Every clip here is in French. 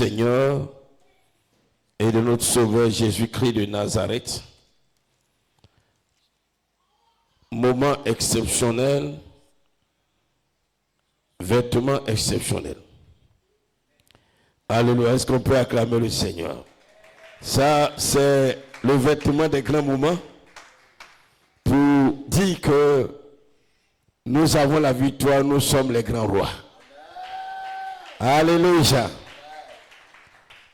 Seigneur et de notre Sauveur Jésus-Christ de Nazareth. Moment exceptionnel, vêtements exceptionnels. Alléluia. Est-ce qu'on peut acclamer le Seigneur? Ça, c'est le vêtement des grands moments pour dire que nous avons la victoire, nous sommes les grands rois. Alléluia.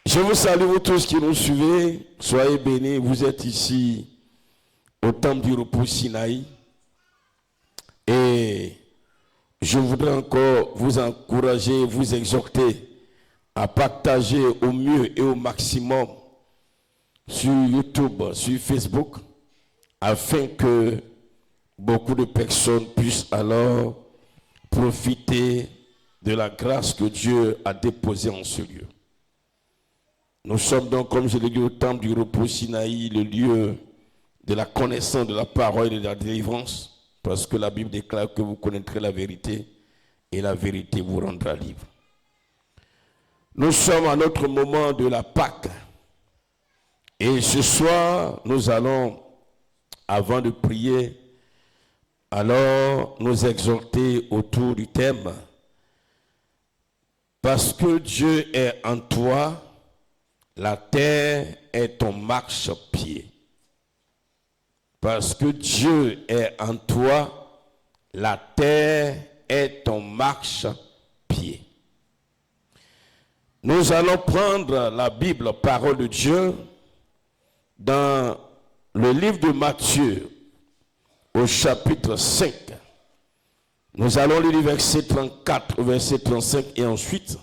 Je vous salue, vous tous qui nous suivez. Soyez bénis, vous êtes ici au temple du repos Sinaï. Et je voudrais encore vous encourager, vous exhorter à partager au mieux et au maximum sur YouTube, sur Facebook, afin que beaucoup de personnes puissent alors profiter de la grâce que Dieu a déposée en ce lieu. Nous sommes donc, comme je l'ai dit, au temple du repos Sinaï, le lieu de la connaissance de la parole et de la délivrance, parce que la Bible déclare que vous connaîtrez la vérité et la vérité vous rendra libre. Nous sommes à notre moment de la Pâque. Et ce soir, nous allons, avant de prier, alors nous exhorter autour du thème « Parce que Dieu est en toi, la terre est ton marchepied. » Parce que Dieu est en toi, la terre est ton marchepied. Nous allons prendre la Bible, parole de Dieu, dans le livre de Matthieu, au chapitre 5. Nous allons lire du verset 34 au verset 35 et ensuite,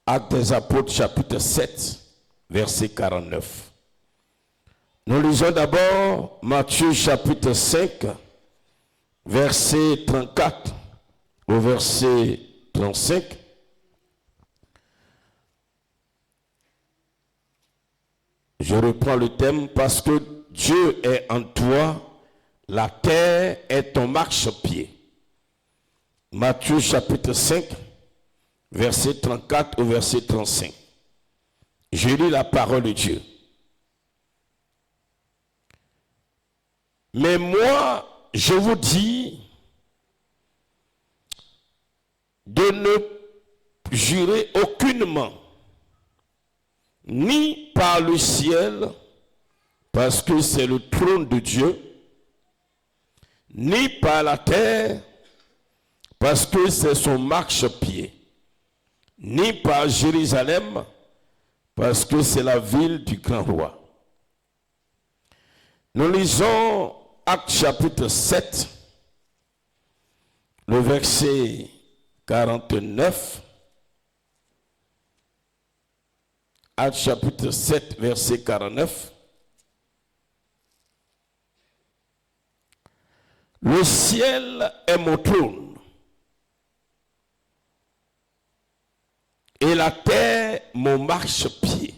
Actes des Apôtres, chapitre 7, verset 49. Nous lisons d'abord Matthieu chapitre 5, verset 34 au verset 35. Je reprends le thème, parce que Dieu est en toi, la terre est ton marchepied. Matthieu chapitre 5, verset 34 au verset 35. Je lis la parole de Dieu. Mais moi, je vous dis de ne jurer aucunement, ni par le ciel, parce que c'est le trône de Dieu, ni par la terre, parce que c'est son marchepied, ni par Jérusalem, parce que c'est la ville du grand roi. Nous lisons Actes chapitre 7, le verset 49. Actes chapitre 7, verset 49. Le ciel est mon trône, et la terre mon marchepied.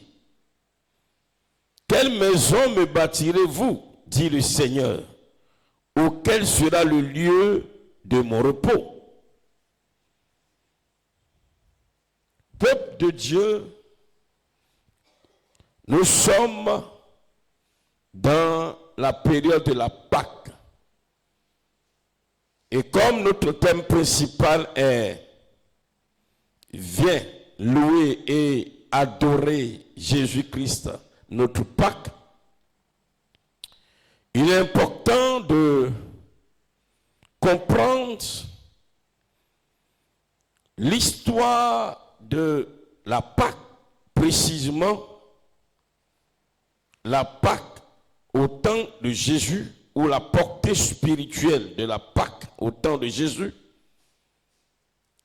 Quelle maison me bâtirez-vous, dit le Seigneur, auquel sera le lieu de mon repos? Peuple de Dieu, nous sommes dans la période de la Pâque. Et comme notre thème principal est « Viens louer et adorer Jésus-Christ, notre Pâque », il est important de comprendre l'histoire de la Pâque, précisément la Pâque au temps de Jésus, ou la portée spirituelle de la Pâque au temps de Jésus,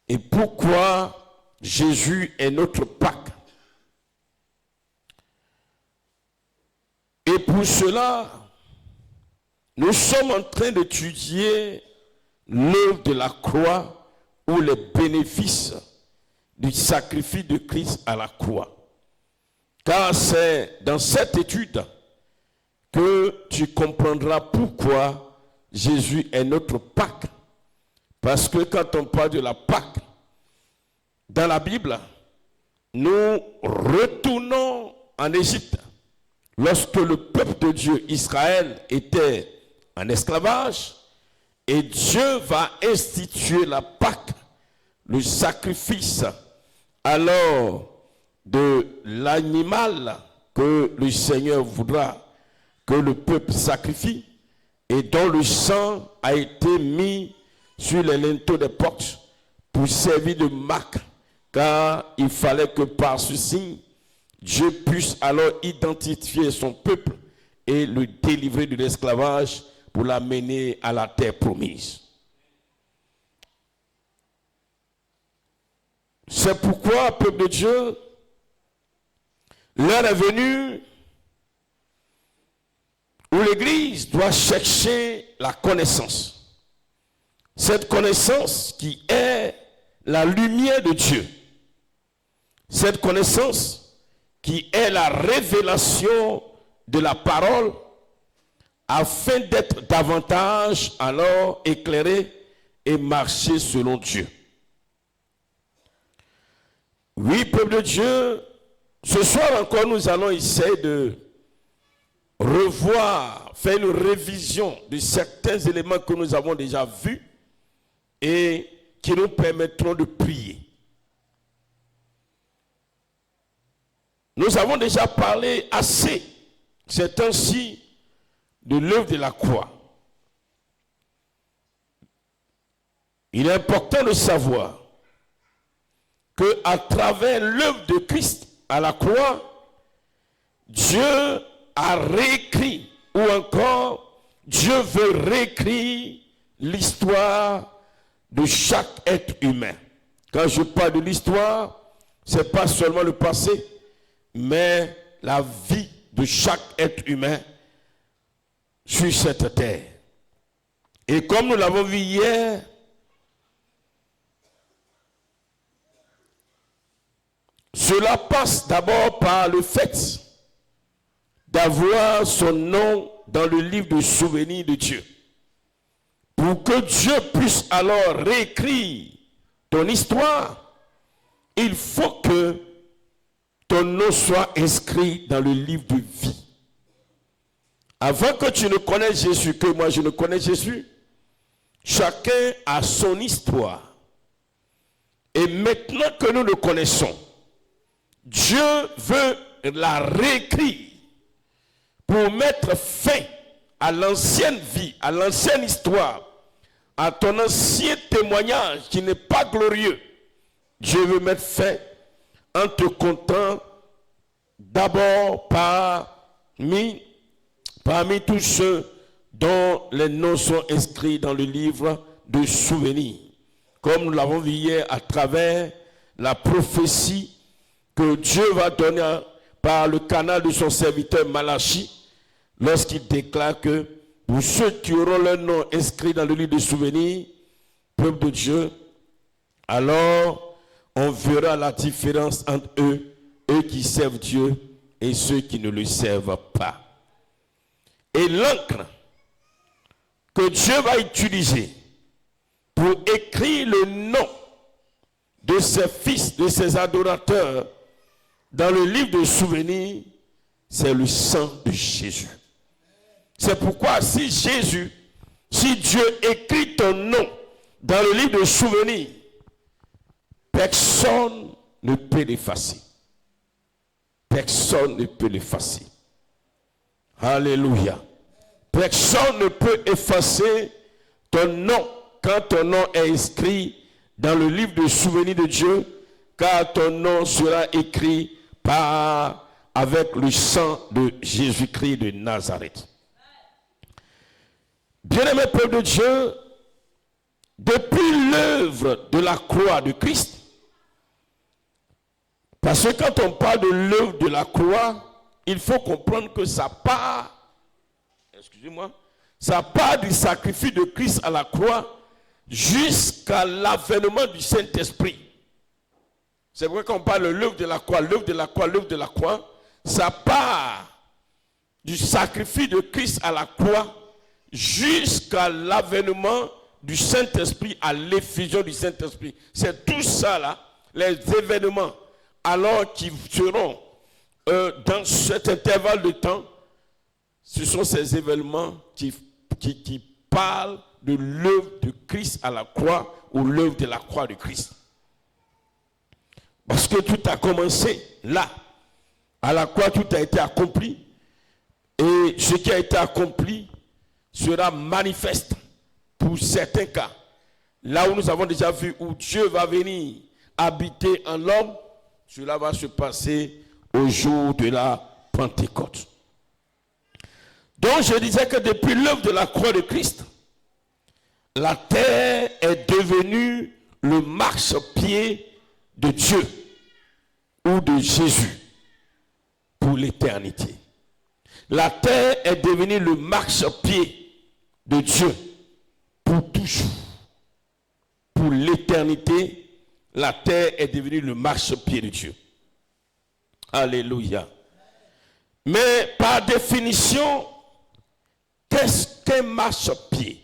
et pourquoi Jésus est notre Pâque. Et pour cela, nous sommes en train d'étudier l'œuvre de la croix ou les bénéfices du sacrifice de Christ à la croix. Car c'est dans cette étude que tu comprendras pourquoi Jésus est notre Pâque. Parce que quand on parle de la Pâque, dans la Bible, nous retournons en Égypte, lorsque le peuple de Dieu, Israël, était en esclavage, et Dieu va instituer la Pâque, le sacrifice alors de l'animal que le Seigneur voudra que le peuple sacrifie et dont le sang a été mis sur les linteaux des portes pour servir de marque, car il fallait que par ce signe, Dieu puisse alors identifier son peuple et le délivrer de l'esclavage pour l'amener à la terre promise. C'est pourquoi, peuple de Dieu, l'heure est venue où l'Église doit chercher la connaissance. Cette connaissance qui est la lumière de Dieu. Cette connaissance qui est la révélation de la parole afin d'être davantage alors éclairé et marcher selon Dieu. Oui, peuple de Dieu, ce soir encore nous allons essayer de revoir, faire une révision de certains éléments que nous avons déjà vus et qui nous permettront de prier. Nous avons déjà parlé assez ces temps-ci de l'œuvre de la croix. Il est important de savoir qu'à travers l'œuvre de Christ à la croix, Dieu a réécrit, ou encore Dieu veut réécrire l'histoire de chaque être humain. Quand je parle de l'histoire, ce n'est pas seulement le passé, mais la vie de chaque être humain sur cette terre. Et comme nous l'avons vu hier, cela passe d'abord par le fait d'avoir son nom dans le livre de souvenirs de Dieu. Pour que Dieu puisse alors réécrire ton histoire, il faut que ton nom soit inscrit dans le livre de vie. Avant que tu ne connaisses Jésus, que moi je ne connais Jésus, chacun a son histoire. Et maintenant que nous le connaissons, Dieu veut la réécrire pour mettre fin à l'ancienne vie, à l'ancienne histoire, à ton ancien témoignage qui n'est pas glorieux. Dieu veut mettre fin en te comptant d'abord parmi tous ceux dont les noms sont inscrits dans le livre de souvenirs. Comme nous l'avons vu hier à travers la prophétie que Dieu va donner par le canal de son serviteur Malachie, lorsqu'il déclare que pour ceux qui auront leur nom inscrit dans le livre de souvenirs, peuple de Dieu, alors on verra la différence entre eux qui servent Dieu et ceux qui ne le servent pas. Et l'encre que Dieu va utiliser pour écrire le nom de ses fils, de ses adorateurs, dans le livre de souvenirs, c'est le sang de Jésus. C'est pourquoi si Dieu écrit ton nom dans le livre de souvenirs, personne ne peut l'effacer. Personne ne peut l'effacer. Alléluia. Personne ne peut effacer ton nom quand ton nom est inscrit dans le livre de souvenirs de Dieu, car ton nom sera écrit avec le sang de Jésus-Christ de Nazareth. Bien-aimé peuple de Dieu, depuis l'œuvre de la croix de Christ, parce que quand on parle de l'œuvre de la croix, il faut comprendre que ça part du sacrifice de Christ à la croix jusqu'à l'avènement du Saint-Esprit. C'est vrai qu'on parle de l'œuvre de la croix, ça part du sacrifice de Christ à la croix jusqu'à l'avènement du Saint-Esprit, à l'effusion du Saint-Esprit. C'est tout ça là, les événements alors qui seront dans cet intervalle de temps, ce sont ces événements qui parlent de l'œuvre de Christ à la croix ou l'œuvre de la croix de Christ. Parce que tout a commencé là. À la croix, tout a été accompli. Et ce qui a été accompli sera manifeste pour certains cas. Là où nous avons déjà vu où Dieu va venir habiter en l'homme, cela va se passer au jour de la Pentecôte. Donc je disais que depuis l'œuvre de la croix de Christ, la terre est devenue le marchepied de Dieu ou de Jésus pour l'éternité. La terre est devenue le marchepied de Dieu pour toujours. Pour l'éternité, la terre est devenue le marchepied de Dieu. Alléluia. Mais par définition, qu'est-ce qu'un marchepied?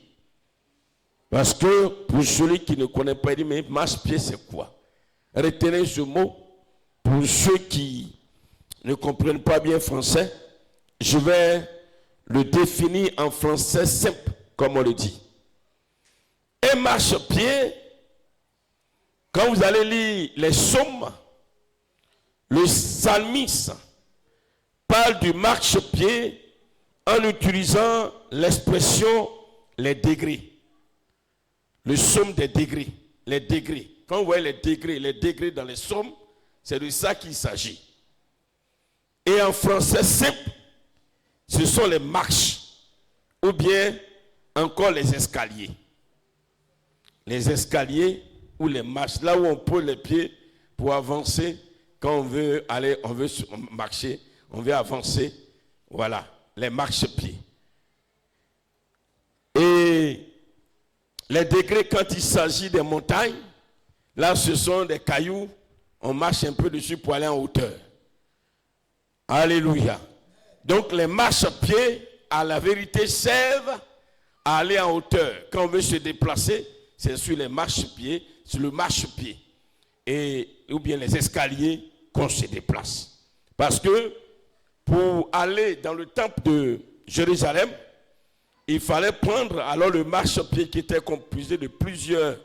Parce que pour celui qui ne connaît pas, il dit, mais marchepied c'est quoi? Retenez ce mot. Pour ceux qui ne comprennent pas bien français, je vais le définir en français simple, comme on le dit. Un marchepied, quand vous allez lire les psaumes, le psalmiste parle du marchepied en utilisant l'expression les degrés. Le psaume des degrés, les degrés. Quand vous voyez les degrés dans les psaumes, c'est de ça qu'il s'agit. Et en français simple, ce sont les marches ou bien encore les escaliers. Les escaliers ou les marches, là où on pose les pieds pour avancer quand on veut aller, on veut marcher, on veut avancer. Voilà, les marchepieds. Et les degrés, quand il s'agit des montagnes, là ce sont des cailloux, on marche un peu dessus pour aller en hauteur. Alléluia. Donc les marchepieds, à la vérité, servent à aller en hauteur. Quand on veut se déplacer, c'est sur les marchepieds, sur le marchepied. Ou bien les escaliers qu'on se déplace. Parce que pour aller dans le temple de Jérusalem, il fallait prendre alors le marchepied qui était composé de plusieurs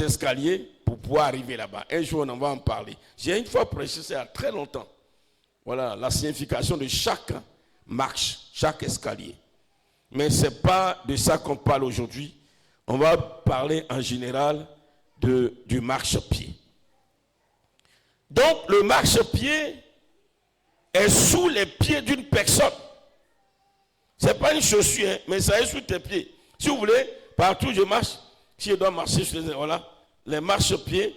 escaliers pour pouvoir arriver là-bas. Un jour, on en va en parler. J'ai une fois prêché ça il y a très longtemps. Voilà la signification de chaque marche, chaque escalier. Mais ce n'est pas de ça qu'on parle aujourd'hui. On va parler en général du marchepied. Donc, le marchepied est sous les pieds d'une personne. Ce n'est pas une chaussure, hein, mais ça est sous tes pieds. Si vous voulez, partout je marche, si je dois marcher sur les marchepieds,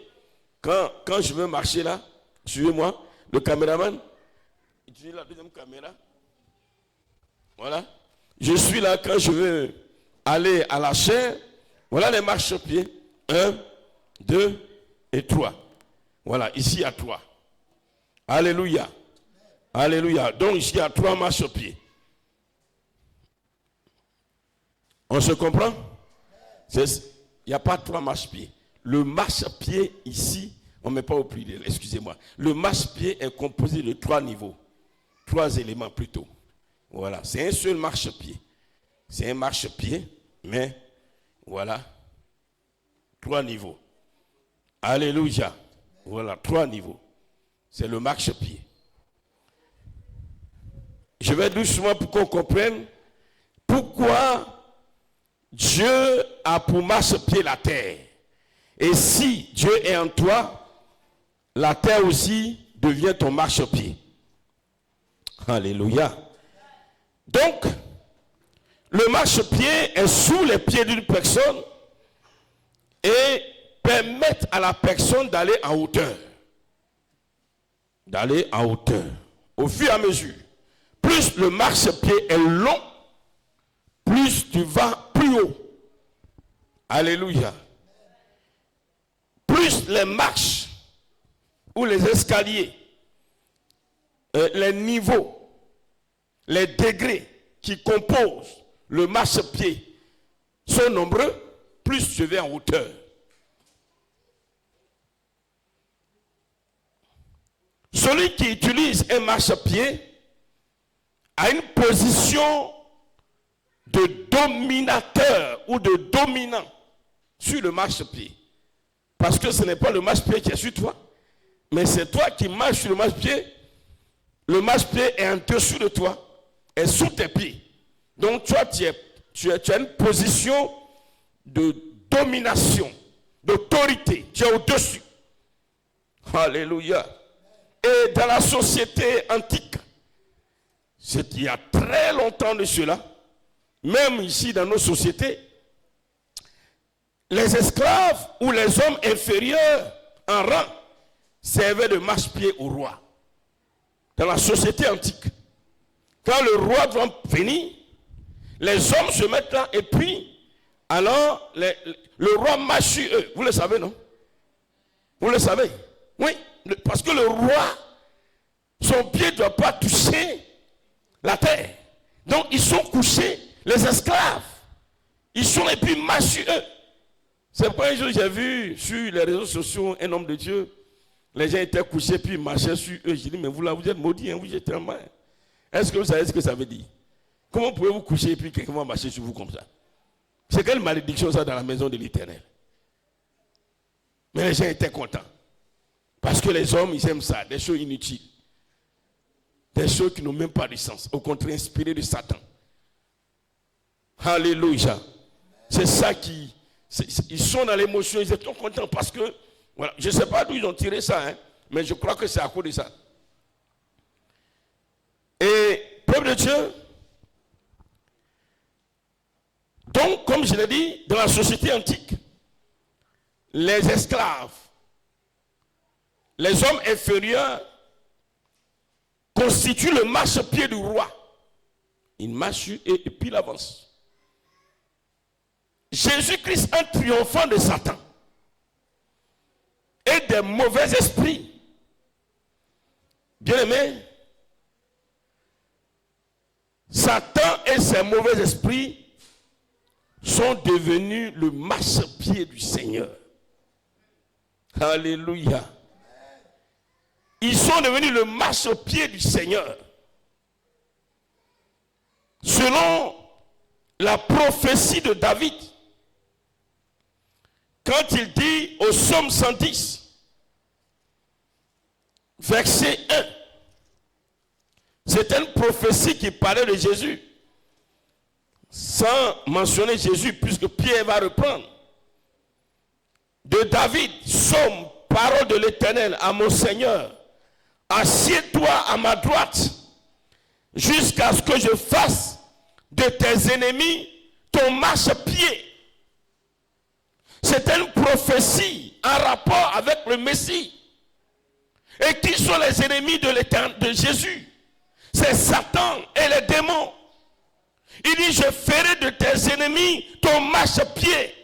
quand je veux marcher là, suivez-moi, le caméraman, utilise la deuxième caméra. Voilà. Je suis là quand je veux aller à la chaire. Voilà les marchepieds. 1, 2 et 3. Voilà, ici il y a 3. Alléluia. Alléluia. Donc ici il y a 3 marchepieds. On se comprend? Il n'y a pas 3 marchepieds. Le marchepied ici, on ne met pas au pluriel, excusez-moi. Le marchepied est composé de 3 niveaux. 3 éléments plutôt. Voilà, c'est un seul marchepied. C'est un marchepied, mais voilà, 3 niveaux. Alléluia. Voilà, 3 niveaux. C'est le marchepied. Je vais doucement pour qu'on comprenne pourquoi Dieu a pour marchepied la terre. Et si Dieu est en toi, la terre aussi devient ton marchepied. Alléluia. Donc, le marchepied est sous les pieds d'une personne et permet à la personne d'aller en hauteur. D'aller en hauteur. Au fur et à mesure, plus le marchepied est long, plus tu vas plus haut. Alléluia. Plus les marches ou les escaliers, les niveaux, les degrés qui composent le marchepied sont nombreux, plus je vais en hauteur. celui qui utilise un marchepied a une position de dominateur ou de dominant sur le marchepied. Parce que ce n'est pas le marchepied qui est sur toi, mais c'est toi qui marches sur le marchepied. Le marchepied est en dessous de toi, est sous tes pieds. Donc toi, tu as une position de domination, d'autorité. Tu es au-dessus. Alléluia. Et dans la société antique, c'est il y a très longtemps de cela, même ici dans nos sociétés, les esclaves ou les hommes inférieurs en rang servaient de marchepied au roi. Dans la société antique, quand le roi doit venir, les hommes se mettent là et puis, alors, le roi marche sur eux. Vous le savez, non? Vous le savez? Oui, parce que le roi, son pied ne doit pas toucher la terre. Donc, ils sont couchés, les esclaves. Ils sont et puis marchent sur eux. C'est pas un jour j'ai vu sur les réseaux sociaux un homme de Dieu. Les gens étaient couchés puis ils marchaient sur eux. J'ai dit, mais vous là, vous êtes maudits, hein, vous êtes en main. Est-ce que vous savez ce que ça veut dire? Comment pouvez-vous coucher et puis quelqu'un va marcher sur vous comme ça? C'est quelle malédiction ça dans la maison de l'Éternel? Mais les gens étaient contents. Parce que les hommes, ils aiment ça, des choses inutiles. Des choses qui n'ont même pas de sens. Au contraire, inspirées de Satan. Alléluia. C'est ça qui... Ils sont dans l'émotion, ils sont contents parce que... Voilà, je ne sais pas d'où ils ont tiré ça, hein, mais je crois que c'est à cause de ça. Et, peuple de Dieu, donc, comme je l'ai dit, dans la société antique, les esclaves, les hommes inférieurs constituent le marchepied du roi. Il marche et puis il avance. Jésus-Christ, un triomphant de Satan et des mauvais esprits. Bien-aimés, Satan et ses mauvais esprits sont devenus le marchepied du Seigneur. Alléluia. Ils sont devenus le marchepied du Seigneur. Selon la prophétie de David, quand il dit au psaume 110, verset 1, c'est une prophétie qui parlait de Jésus, sans mentionner Jésus, puisque Pierre va reprendre. De David, psaume, parole de l'Éternel à mon Seigneur, assieds-toi à ma droite, jusqu'à ce que je fasse de tes ennemis ton marchepied. C'est une prophétie en rapport avec le Messie. Et qui sont les ennemis de Jésus? C'est Satan et les démons. Il dit, je ferai de tes ennemis ton marchepied.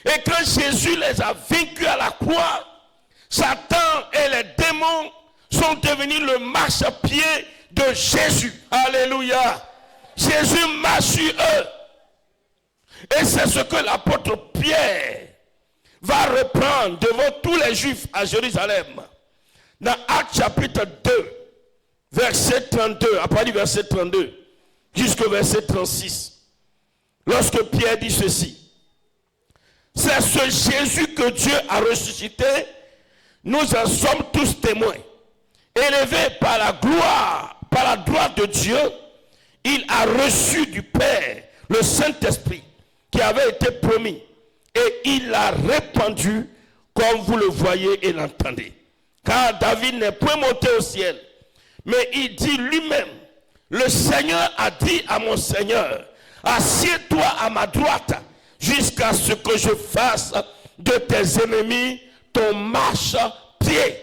Et quand Jésus les a vaincus à la croix, Satan et les démons sont devenus le marchepied de Jésus. Alléluia. Jésus marche sur eux. Et c'est ce que l'apôtre Pierre va reprendre devant tous les Juifs à Jérusalem. Dans Actes chapitre 2, verset 32, à partir du verset 32, jusqu'au verset 36. Lorsque Pierre dit ceci, c'est ce Jésus que Dieu a ressuscité, nous en sommes tous témoins. Élevé par la gloire, par la droite de Dieu, il a reçu du Père le Saint-Esprit qui avait été promis et il l'a répandu comme vous le voyez et l'entendez. Car David n'est point monté au ciel, mais il dit lui-même, le Seigneur a dit à mon Seigneur, assieds-toi à ma droite jusqu'à ce que je fasse de tes ennemis ton marchepied.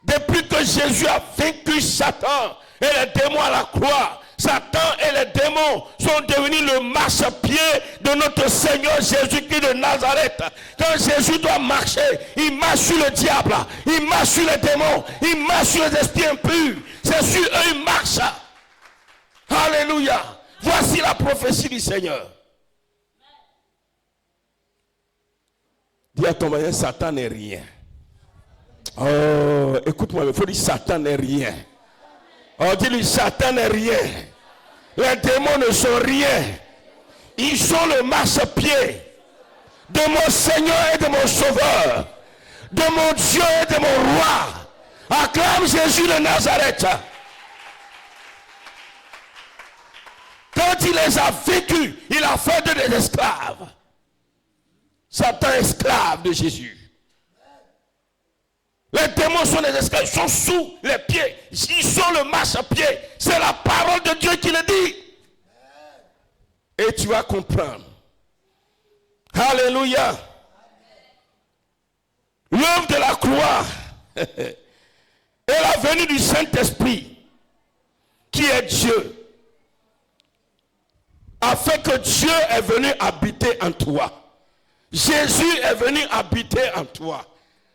Depuis que Jésus a vaincu Satan et les démons à la croix, Satan et les démons sont devenus le marchepied de notre Seigneur Jésus-Christ de Nazareth. Quand Jésus doit marcher, il marche sur le diable, il marche sur les démons, il marche sur les esprits impurs. C'est sur eux il marche. Alléluia. Voici la prophétie du Seigneur. Dis à ton voisin, Satan n'est rien. Oh, écoute-moi, il faut dire Satan n'est rien. Oh, dis-lui, Satan n'est rien. Les démons ne sont rien. Ils sont le marchepied de mon Seigneur et de mon Sauveur, de mon Dieu et de mon roi. Acclame Jésus de Nazareth. Quand il les a vécus, il a fait d'eux des esclaves. Satan est esclave de Jésus. Les démons sont des esclaves, ils sont sous les pieds. Ils sont le marchepied. C'est la parole de Dieu qui le dit. Et tu vas comprendre. Alléluia. L'œuvre de la croix est la venue du Saint-Esprit, qui est Dieu, afin que Dieu est venu habiter en toi. Jésus est venu habiter en toi.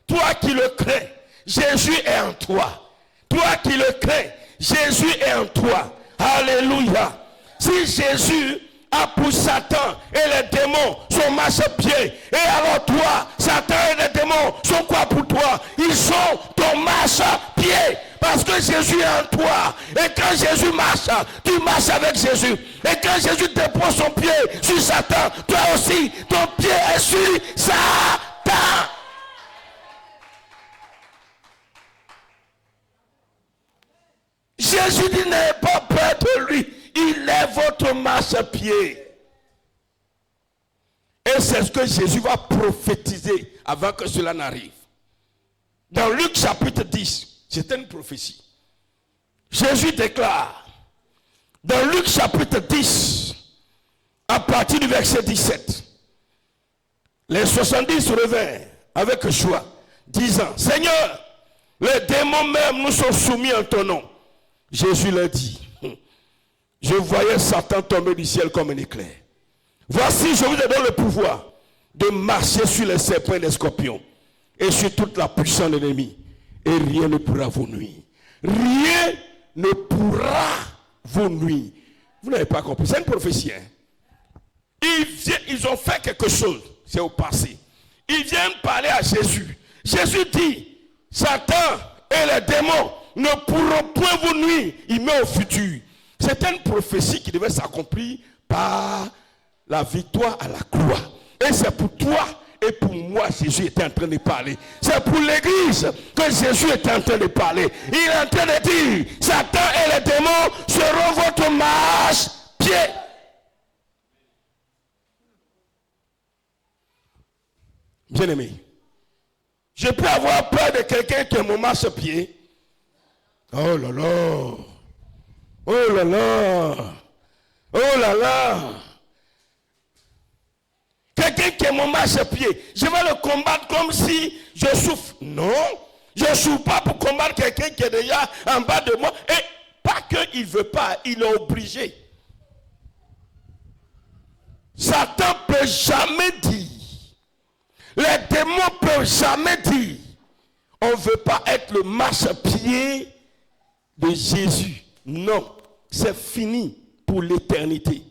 Toi qui le crains, Jésus est en toi. Toi qui le crains, Jésus est en toi. Alléluia. Si Jésus a pour Satan et les démons son marchepied, et alors toi, Satan et les démons sont quoi pour toi? Ils sont ton marchepied. Parce que Jésus est en toi. Et quand Jésus marche, tu marches avec Jésus. Et quand Jésus dépose son pied sur Satan, toi aussi, ton pied est sur Satan. Jésus dit, n'ayez pas peur de lui. Il est votre marchepied. Et c'est ce que Jésus va prophétiser avant que cela n'arrive. Dans Luc chapitre 10, c'est une prophétie. Jésus déclare, dans Luc chapitre 10, à partir du verset 17, les 70 revinrent avec joie, disant, Seigneur, les démons même nous sont soumis en ton nom. Jésus leur dit, je voyais Satan tomber du ciel comme un éclair. Voici, je vous donne le pouvoir de marcher sur les serpents et les scorpions et sur toute la puissance de l'ennemi. Et rien ne pourra vous nuire. Rien ne pourra vous nuire. Vous n'avez pas compris. C'est une prophétie. Hein? Ils ont fait quelque chose. C'est au passé. Ils viennent parler à Jésus. Jésus dit, Satan et les démons ne pourront point vous nuire. Il met au futur. C'est une prophétie qui devait s'accomplir par la victoire à la croix. Et c'est pour toi et pour moi Jésus était en train de parler. C'est pour l'église que Jésus était en train de parler. Il est en train de dire, Satan et les démons seront votre marche-pied. Bien-aimé, je peux avoir peur de quelqu'un qui est mon marche-pied. Oh là là. Oh là là. Oh là là. Quelqu'un qui est mon marche-pied, je vais le combattre comme si je souffre. Non, je ne souffre pas pour combattre quelqu'un qui est déjà en bas de moi. Et pas qu'il ne veut pas, il est obligé. Satan ne peut jamais dire, les démons ne peuvent jamais dire, on ne veut pas être le marche-pied de Jésus. Non, c'est fini pour l'éternité.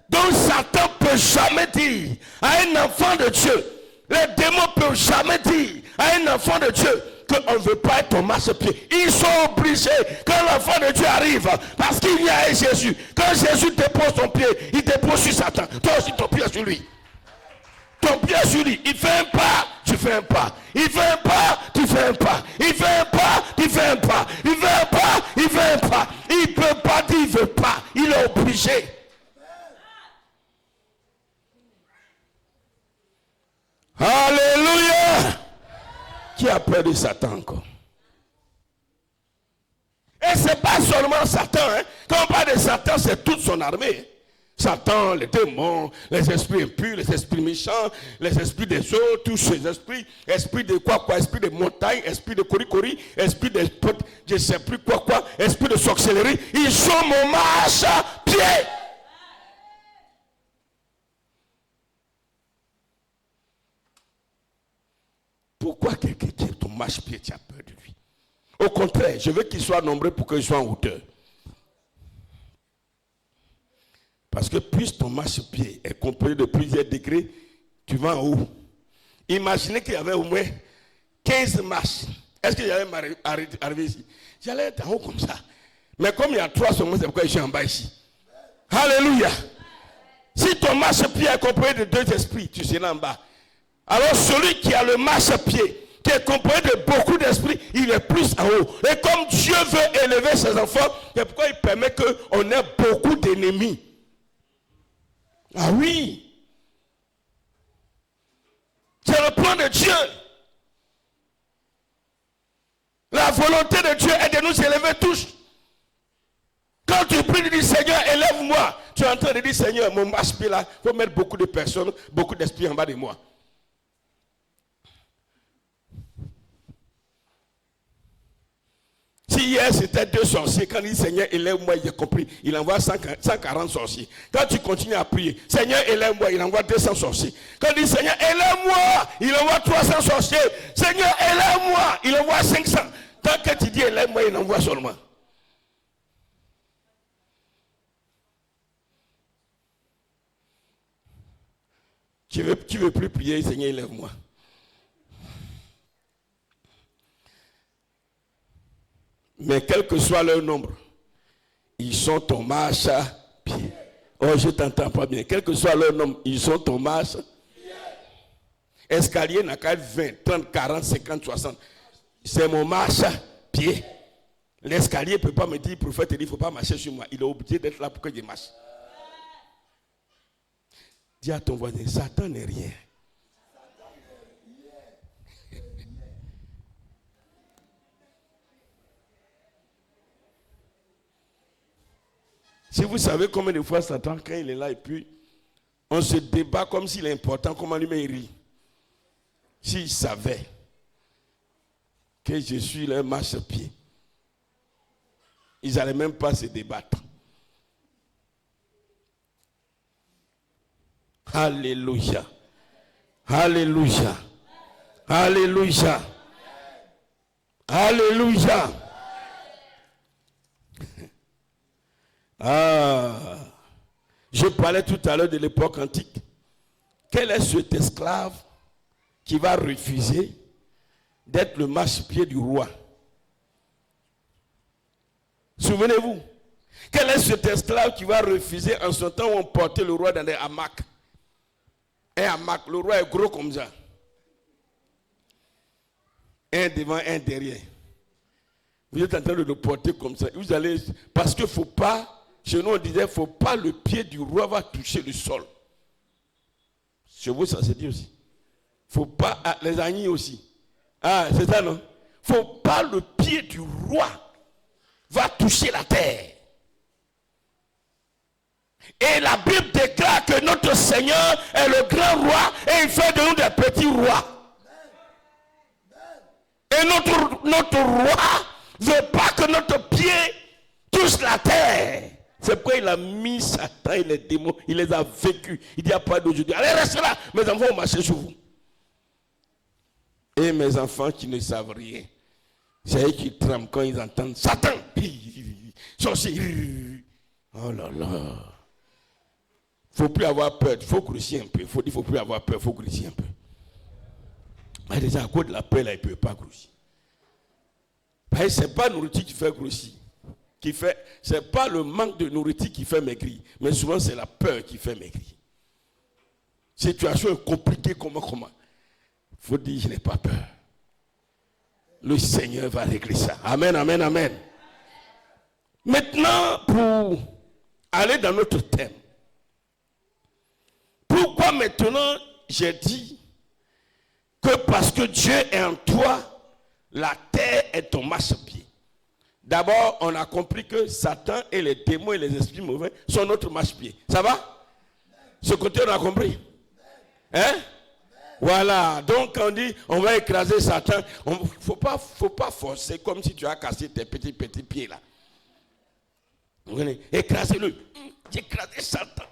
Donc Satan ne peut jamais dire à un enfant de Dieu, les démons ne peuvent jamais dire à un enfant de Dieu qu'on ne veut pas être ton marche-pied. Ils sont obligés quand l'enfant de Dieu arrive, parce qu'il vient avec Jésus. Quand Jésus dépose ton pied, il dépose sur Satan. Toi aussi ton pied sur lui. Ton pied sur lui. Il fait un pas, tu fais un pas. Il fait un pas, tu fais un pas. Il fait un pas, tu fais un pas. Il fait un pas, il fait un pas. Il ne peut pas dire il ne veut pas. Il est obligé. Alléluia. Qui a peur de Satan encore? Et ce n'est pas seulement Satan. Hein? Quand on parle de Satan, c'est toute son armée. Satan, les démons, les esprits impurs, les esprits méchants, les esprits des eaux, tous ces esprits, esprit de quoi, esprit de montagne, esprit de cori, esprit de je ne sais plus quoi, esprit de sorcellerie, ils sont mon marche-pied. Pourquoi quelqu'un qui est ton marche-pied, tu as peur de lui? Au contraire, je veux qu'il soit nombreux pour qu'il soit en hauteur. Parce que plus ton marche-pied est composé de plusieurs degrés, tu vas en haut. Imaginez qu'il y avait au moins 15 marches. Est-ce que j'allais arriver ici? J'allais être en haut comme ça. Mais comme il y a 3 secondes, c'est pourquoi je suis en bas ici. Alléluia. Si ton marche-pied est composé de 2 esprits, tu seras en bas. Alors celui qui a le marche-pied, qui est composé de beaucoup d'esprits, il est plus en haut. Et comme Dieu veut élever ses enfants, c'est pourquoi il permet qu'on ait beaucoup d'ennemis. Ah oui. C'est le plan de Dieu. La volonté de Dieu est de nous élever tous. Quand tu pries, tu dis Seigneur, élève-moi. Tu es en train de dire Seigneur, mon marche-pied là, il faut mettre beaucoup de personnes, beaucoup d'esprits en bas de moi. Si hier c'était 2 sorciers, quand il dit Seigneur, élève-moi, il a compris. Il envoie 140 sorciers. Quand tu continues à prier, Seigneur, élève-moi, il envoie 200 sorciers. Quand il dit Seigneur, élève-moi, il envoie 300 sorciers. Seigneur, élève-moi, il envoie 500. Tant que tu dis élève-moi, il envoie seulement. Tu veux plus prier, Seigneur, élève-moi. Mais quel que soit leur nombre, ils sont ton marche-pied. Oh, je t'entends pas bien. Quel que soit leur nombre, ils sont ton marche-pied. Escalier n'a qu'à être 20, 30, 40, 50, 60. C'est mon marche-pied. L'escalier ne peut pas me dire, le prophète dit, il ne faut pas marcher sur moi. Il est obligé d'être là pour que je marche. Dis à ton voisin, Satan n'est rien. Si vous savez combien de fois Satan, quand il est là, et puis on se débat comme s'il est important, comment lui il rit. S'il savait que je suis leur marche-pied, ils n'allaient même pas se débattre. Alléluia. Alléluia. Alléluia. Alléluia. Ah, je parlais tout à l'heure de l'époque antique. Quel est cet esclave qui va refuser d'être le marchepied du roi? Souvenez-vous. Quel est cet esclave qui va refuser en son temps où on portait le roi dans des hamacs? Un hamac, le roi est gros comme ça. Un devant, un derrière. Vous êtes en train de le porter comme ça. Vous allez, parce qu'il ne faut pas, chez nous on disait, il ne faut pas le pied du roi va toucher le sol. Chez vous, ça se dit aussi. Il ne faut pas, les agneaux aussi. Ah, c'est ça, non? Il ne faut pas le pied du roi va toucher la terre. Et la Bible déclare que notre Seigneur est le grand roi et il fait de nous des petits rois. Et notre roi ne veut pas que notre pied touche la terre. C'est pourquoi il a mis Satan et les démons, il les a vécus. Il dit à pas d'aujourd'hui, allez restez là, mes enfants vont marcher sur vous. Et mes enfants qui ne savent rien, c'est eux qui tremblent quand ils entendent Satan, sorcier. Oh là là. Il ne faut plus avoir peur, il faut grossir un peu. Il faut dire, il ne faut plus avoir peur, il faut grossir un peu. Mais déjà, à cause de la peur, là, il ne peut pas grossir. Ce n'est pas la nourriture qui fait grossir. Ce n'est pas le manque de nourriture qui fait maigrir. Mais souvent, c'est la peur qui fait maigrir. Situation est compliquée, comment? Il faut dire, je n'ai pas peur. Le Seigneur va régler ça. Amen, amen, amen. Maintenant, pour aller dans notre thème. Pourquoi maintenant j'ai dit que parce que Dieu est en toi, la terre est ton marchepied. D'abord, on a compris que Satan et les démons et les esprits mauvais sont notre marchepied. Ça va? Ce côté, on a compris? Hein? Voilà. Donc, quand on dit on va écraser Satan, il ne faut pas forcer comme si tu as cassé tes petits pieds là. Écrasez-le. J'ai écrasé Satan.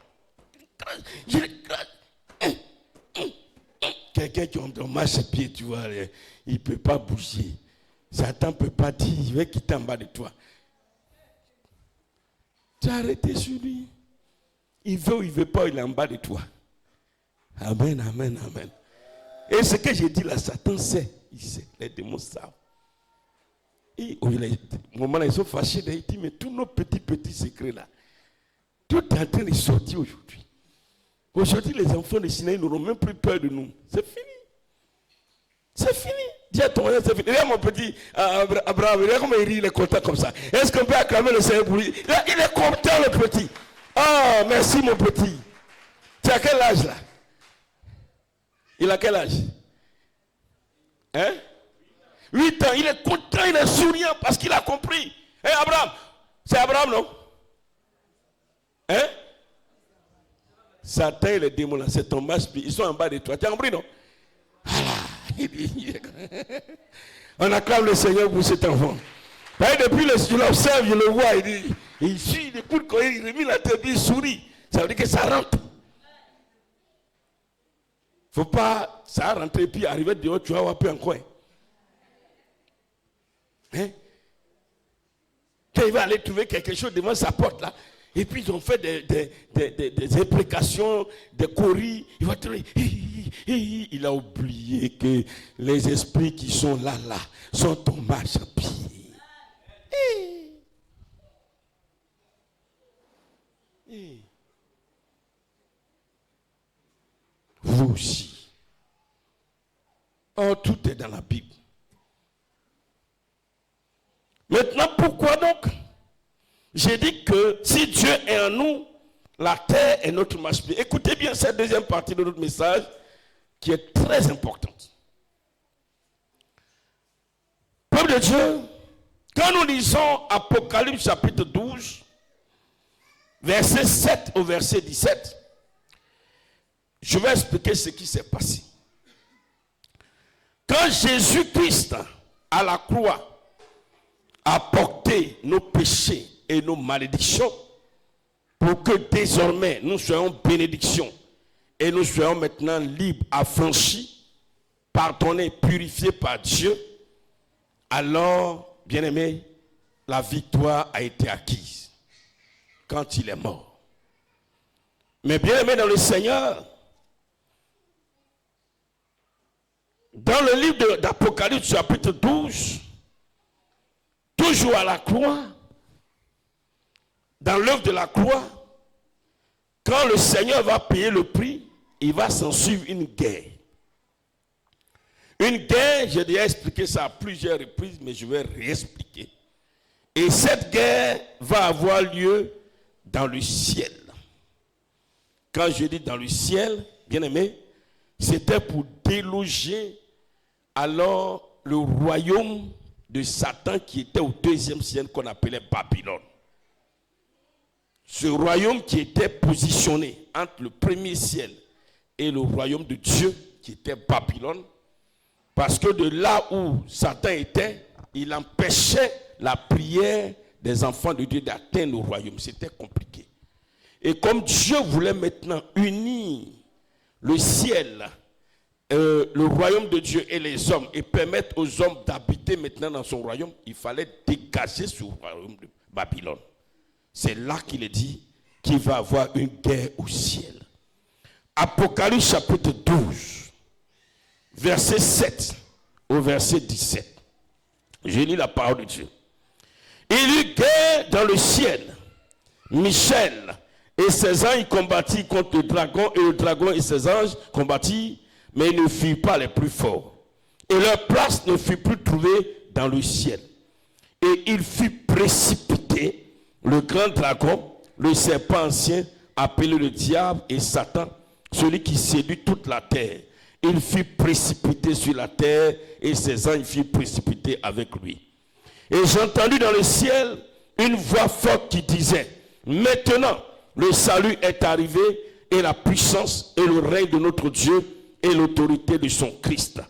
Quelqu'un qui a un marche-pied, tu vois, il ne peut pas bouger. Satan ne peut pas dire, il va quitter en bas de toi. Tu as arrêté sur lui. Il veut ou il ne veut pas, il est en bas de toi. Amen, amen, amen. Et ce que j'ai dit là, Satan sait. Il sait. Les démons savent. Et au moment là, ils sont fâchés. Ils disent, mais tous nos petits secrets là, tout est en train de sortir aujourd'hui. Aujourd'hui, les enfants de Sinaï n'auront même plus peur de nous. C'est fini. C'est fini. Dis à ton voisin, c'est fini. Regarde mon petit Abraham, regarde comment il rit, il est content comme ça. Est-ce qu'on peut acclamer le Seigneur pour lui? Là, il est content, le petit. Oh, merci mon petit. Tu as quel âge là? Il a quel âge? Hein? 8 ans. Il est content, il est souriant parce qu'il a compris. Hein, Abraham? C'est Abraham, non? Hein? Satan et les démons là, c'est ton match. Ils sont en bas de toi. Tu as compris, non? On acclame le Seigneur pour cet enfant. Depuis je l'observe, je le vois, il suit, il écoute, quand il remet la tête, il sourit. Ça veut dire que ça rentre. Faut pas, ça a rentré, puis arriver dehors, tu vas avoir peu en coin. Hein? Quand il va aller trouver quelque chose devant sa porte là, et puis ils ont fait des imprécations, des coris, il va trouver. Il a oublié que les esprits qui sont là sont en marche à pied. Vous aussi. Oh, tout est dans la Bible. Maintenant, pourquoi donc? J'ai dit que si Dieu est en nous, la terre est notre marche-pied. Écoutez bien cette deuxième partie de notre message qui est très importante. Peuple de Dieu, quand nous lisons Apocalypse chapitre 12, verset 7 au verset 17, je vais expliquer ce qui s'est passé. Quand Jésus-Christ à la croix a porté nos péchés et nos malédictions pour que désormais nous soyons bénédictions et nous soyons maintenant libres, affranchis, pardonnés, purifiés par Dieu, alors, bien-aimés, la victoire a été acquise quand il est mort. Mais bien-aimés dans le Seigneur, dans le livre d'Apocalypse chapitre 12, toujours à la croix, dans l'œuvre de la croix, quand le Seigneur va payer le prix, il va s'en suivre une guerre. Une guerre, j'ai déjà expliqué ça à plusieurs reprises, mais je vais réexpliquer. Et cette guerre va avoir lieu dans le ciel. Quand je dis dans le ciel, bien aimé, c'était pour déloger alors le royaume de Satan qui était au deuxième ciel qu'on appelait Babylone. Ce royaume qui était positionné entre le premier ciel et le royaume de Dieu qui était Babylone, parce que de là où Satan était, il empêchait la prière des enfants de Dieu d'atteindre le royaume. C'était compliqué. Et comme Dieu voulait maintenant unir le ciel, le royaume de Dieu et les hommes, et permettre aux hommes d'habiter maintenant dans son royaume, il fallait dégager ce royaume de Babylone. C'est là qu'il est dit qu'il va y avoir une guerre au ciel. Apocalypse chapitre 12, verset 7 au verset 17. Je lis la parole de Dieu. Il y eut guerre dans le ciel. Michel et ses anges combattirent contre le dragon, et le dragon et ses anges combattirent, mais ils ne furent pas les plus forts. Et leur place ne fut plus trouvée dans le ciel. Et il fut précipité, le grand dragon, le serpent ancien, appelé le diable et Satan, celui qui séduit toute la terre. Il fut précipité sur la terre et ses anges furent précipités avec lui. Et j'ai entendu dans le ciel une voix forte qui disait, maintenant le salut est arrivé et la puissance et le règne de notre Dieu et l'autorité de son Christ.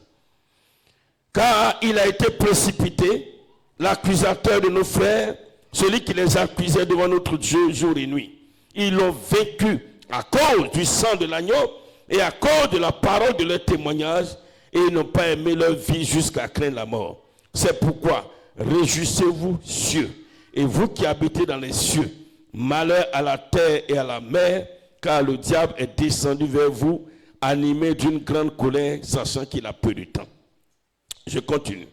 Car il a été précipité, l'accusateur de nos frères, celui qui les accusait devant notre Dieu jour et nuit. Ils l'ont vaincu à cause du sang de l'agneau et à cause de la parole de leur témoignage, et ils n'ont pas aimé leur vie jusqu'à craindre la mort. C'est pourquoi réjouissez-vous, cieux, et vous qui habitez dans les cieux, malheur à la terre et à la mer, car le diable est descendu vers vous animé d'une grande colère, sachant qu'il a peu de temps. Je continue.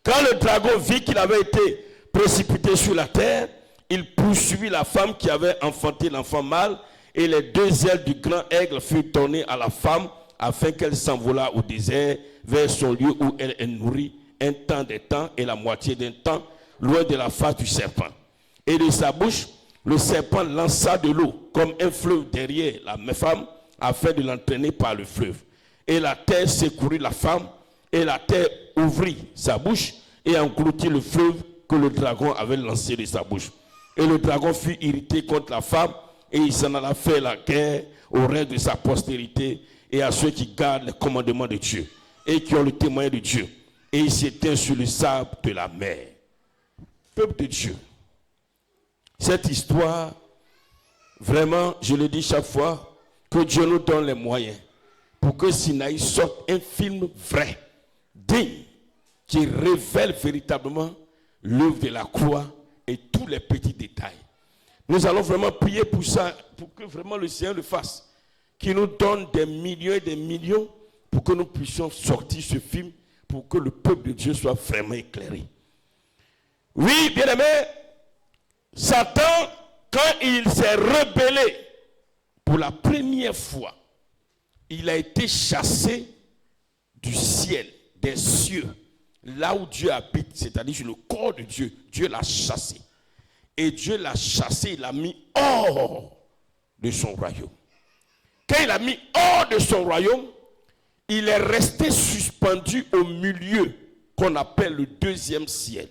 Quand le dragon vit qu'il avait été précipité sur la terre, il poursuivit la femme qui avait enfanté l'enfant mâle, et les deux ailes du grand aigle furent tournées à la femme, afin qu'elle s'envolât au désert, vers son lieu où elle est nourrie, un temps des temps et la moitié d'un temps, loin de la face du serpent. Et de sa bouche, le serpent lança de l'eau, comme un fleuve derrière la femme, afin de l'entraîner par le fleuve. Et la terre secourut la femme, et la terre ouvrit sa bouche, et engloutit le fleuve que le dragon avait lancé de sa bouche. Et le dragon fut irrité contre la femme, et il s'en alla faire la guerre au reste de sa postérité, et à ceux qui gardent les commandements de Dieu, et qui ont le témoin de Dieu. Et il s'éteint sur le sable de la mer. Peuple de Dieu, cette histoire, vraiment, je le dis chaque fois, que Dieu nous donne les moyens pour que Sinaï sorte un film vrai, digne, qui révèle véritablement l'œuvre de la croix et tous les petits détails. Nous allons vraiment prier pour ça, pour que vraiment le Seigneur le fasse, qu'il nous donne des millions et des millions pour que nous puissions sortir ce film, pour que le peuple de Dieu soit vraiment éclairé. Oui, bien-aimé, Satan, quand il s'est rebellé pour la première fois, il a été chassé du ciel, des cieux, là où Dieu habite, c'est-à-dire sur le corps de Dieu. Dieu l'a chassé. Et Dieu l'a chassé, il l'a mis hors de son royaume. Quand il l'a mis hors de son royaume, il est resté suspendu au milieu qu'on appelle le deuxième ciel.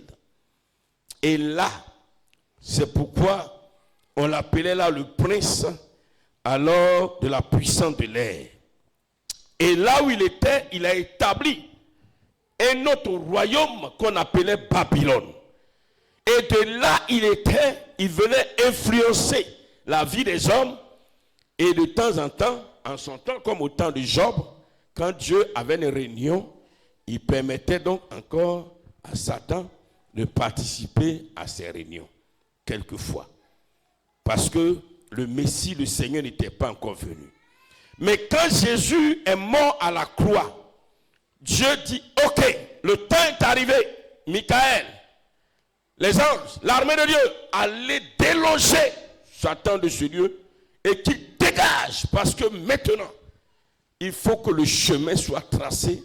Et là, c'est pourquoi on l'appelait là le prince alors de la puissance de l'air. Et là où il était, il a établi un autre royaume qu'on appelait Babylone. Et de là, il venait influencer la vie des hommes. Et de temps en temps, en son temps, comme au temps de Job, quand Dieu avait une réunion, il permettait donc encore à Satan de participer à ces réunions, quelquefois. Parce que le Messie, le Seigneur, n'était pas encore venu. Mais quand Jésus est mort à la croix, Dieu dit, ok, le temps est arrivé, Michael, les anges, l'armée de Dieu, allez déloger Satan de ce lieu et qu'il dégage, parce que maintenant, il faut que le chemin soit tracé,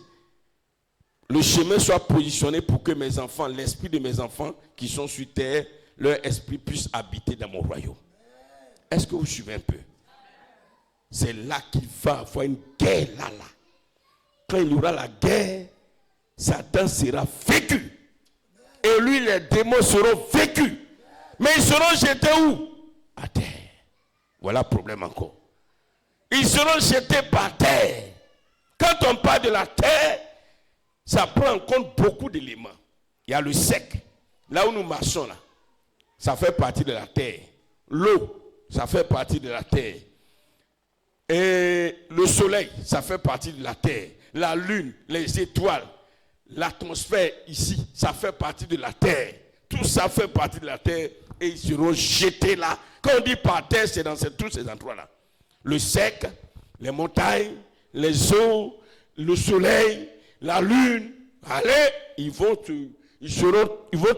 le chemin soit positionné pour que mes enfants, l'esprit de mes enfants qui sont sur terre, leur esprit puisse habiter dans mon royaume. Est-ce que vous suivez un peu? C'est là qu'il va avoir une guerre là. Quand il y aura la guerre, Satan sera vaincu. Et lui, les démons seront vaincus. Mais ils seront jetés où? À terre. Voilà le problème encore. Ils seront jetés par terre. Quand on parle de la terre, ça prend en compte beaucoup d'éléments. Il y a le sec. Là où nous marchons, là, ça fait partie de la terre. L'eau, ça fait partie de la terre. Et le soleil, ça fait partie de la terre. La lune, les étoiles, l'atmosphère ici, ça fait partie de la terre. Tout ça fait partie de la terre et ils seront jetés là. Quand on dit par terre, c'est dans tous ces endroits-là. Le sec, les montagnes, les eaux, le soleil, la lune. Allez, ils vont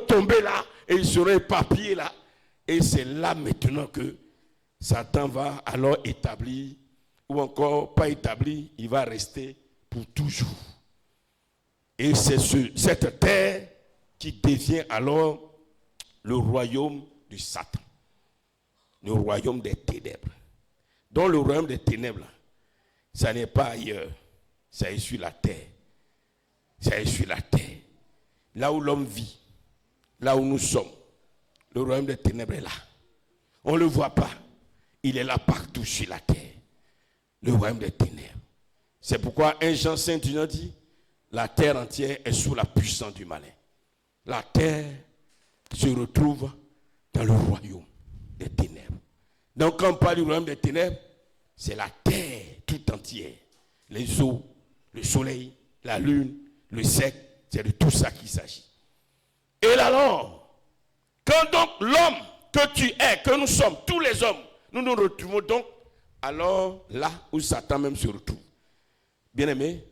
tomber là et ils seront éparpillés là. Et c'est là maintenant que Satan va alors établir, ou encore pas établir, il va rester pour toujours. Et c'est cette terre qui devient alors le royaume de Satan. Le royaume des ténèbres. Dans le royaume des ténèbres, ça n'est pas ailleurs. Ça est sur la terre. Ça est sur la terre. Là où l'homme vit. Là où nous sommes. Le royaume des ténèbres est là. On ne le voit pas. Il est là partout sur la terre. Le royaume des ténèbres. C'est pourquoi 1 Jean 5 dit, la terre entière est sous la puissance du malin. La terre se retrouve dans le royaume des ténèbres. Donc quand on parle du royaume des ténèbres, c'est la terre tout entière. Les eaux, le soleil, la lune, le sec, c'est de tout ça qu'il s'agit. Et alors, quand donc l'homme que tu es, que nous sommes, tous les hommes, nous nous retrouvons donc alors là où Satan même se retrouve. Bien-aimé,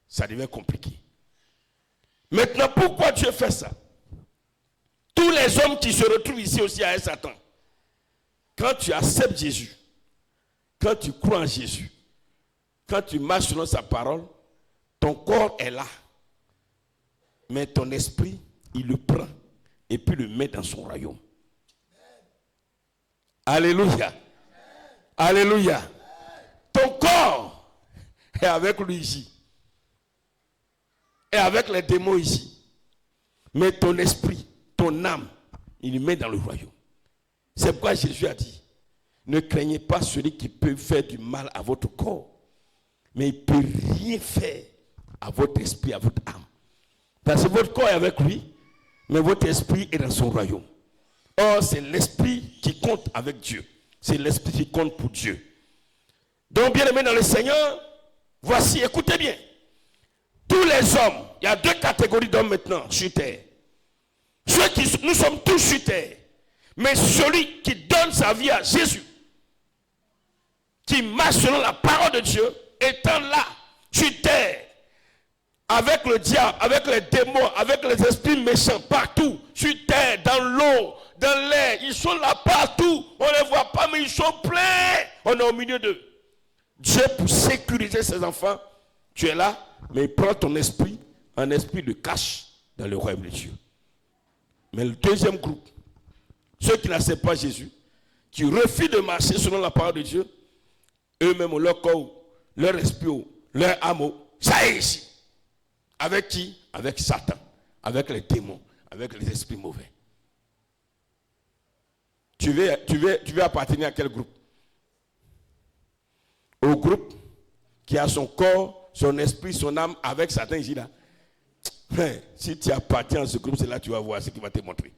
ça devient compliqué. Maintenant, pourquoi Dieu fait ça? Tous les hommes qui se retrouvent ici aussi à Satan, quand tu acceptes Jésus, quand tu crois en Jésus, quand tu marches selon sa parole, ton corps est là. Mais ton esprit, il le prend et puis le met dans son royaume. Alléluia. Alléluia. Ton corps est avec lui ici. Et avec les démons ici. Mais ton esprit, ton âme, il le met dans le royaume. C'est pourquoi Jésus a dit, ne craignez pas celui qui peut faire du mal à votre corps. Mais il ne peut rien faire à votre esprit, à votre âme. Parce que votre corps est avec lui, mais votre esprit est dans son royaume. Or, c'est l'esprit qui compte avec Dieu. C'est l'esprit qui compte pour Dieu. Donc, bien aimé dans le Seigneur, voici, écoutez bien. Tous les hommes, il y a deux catégories d'hommes maintenant sur terre. Nous sommes tous sur terre. Mais celui qui donne sa vie à Jésus, qui marche selon la parole de Dieu, étant là, sur terre, avec le diable, avec les démons, avec les esprits méchants, partout, sur terre, dans l'eau, dans l'air, ils sont là partout, on ne les voit pas, mais ils sont pleins, on est au milieu d'eux. Dieu, pour sécuriser ses enfants, tu es là, mais il prend ton esprit, un esprit de cache dans le royaume de Dieu. Mais le deuxième groupe, ceux qui n'acceptent pas Jésus, qui refusent de marcher selon la parole de Dieu, eux-mêmes, leur corps, leur esprit, leur âme, ça est ici. Avec qui? Avec Satan, avec les démons, avec les esprits mauvais. Tu veux appartenir à quel groupe? Au groupe qui a son corps, son esprit, son âme avec Satan ici là. Si tu appartiens à ce groupe, c'est là que tu vas voir ce qu'il va te montrer.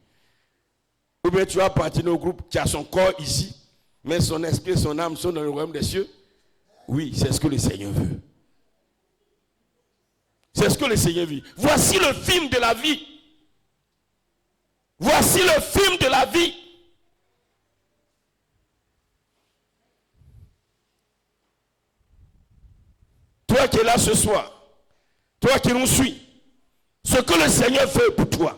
Ou bien tu vas appartenir au groupe qui a son corps ici, mais son esprit et son âme sont dans le royaume des cieux. Oui, c'est ce que le Seigneur veut. C'est ce que le Seigneur veut. Voici le film de la vie. Voici le film de la vie. Toi qui es là ce soir, toi qui nous suis, ce que le Seigneur veut pour toi,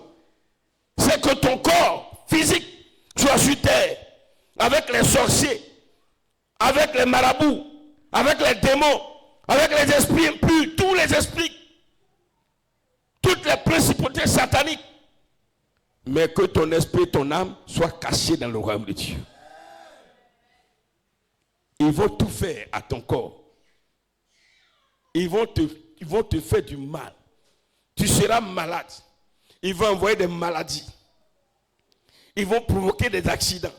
c'est que ton corps physique soit sur terre, avec les sorciers, avec les marabouts, avec les démons, avec les esprits impurs, tous les esprits, toutes les principautés sataniques, mais que ton esprit et ton âme soient cachés dans le royaume de Dieu. Ils vont tout faire à ton corps. Ils vont te faire du mal. Tu seras malade. Ils vont envoyer des maladies. Ils vont provoquer des accidents.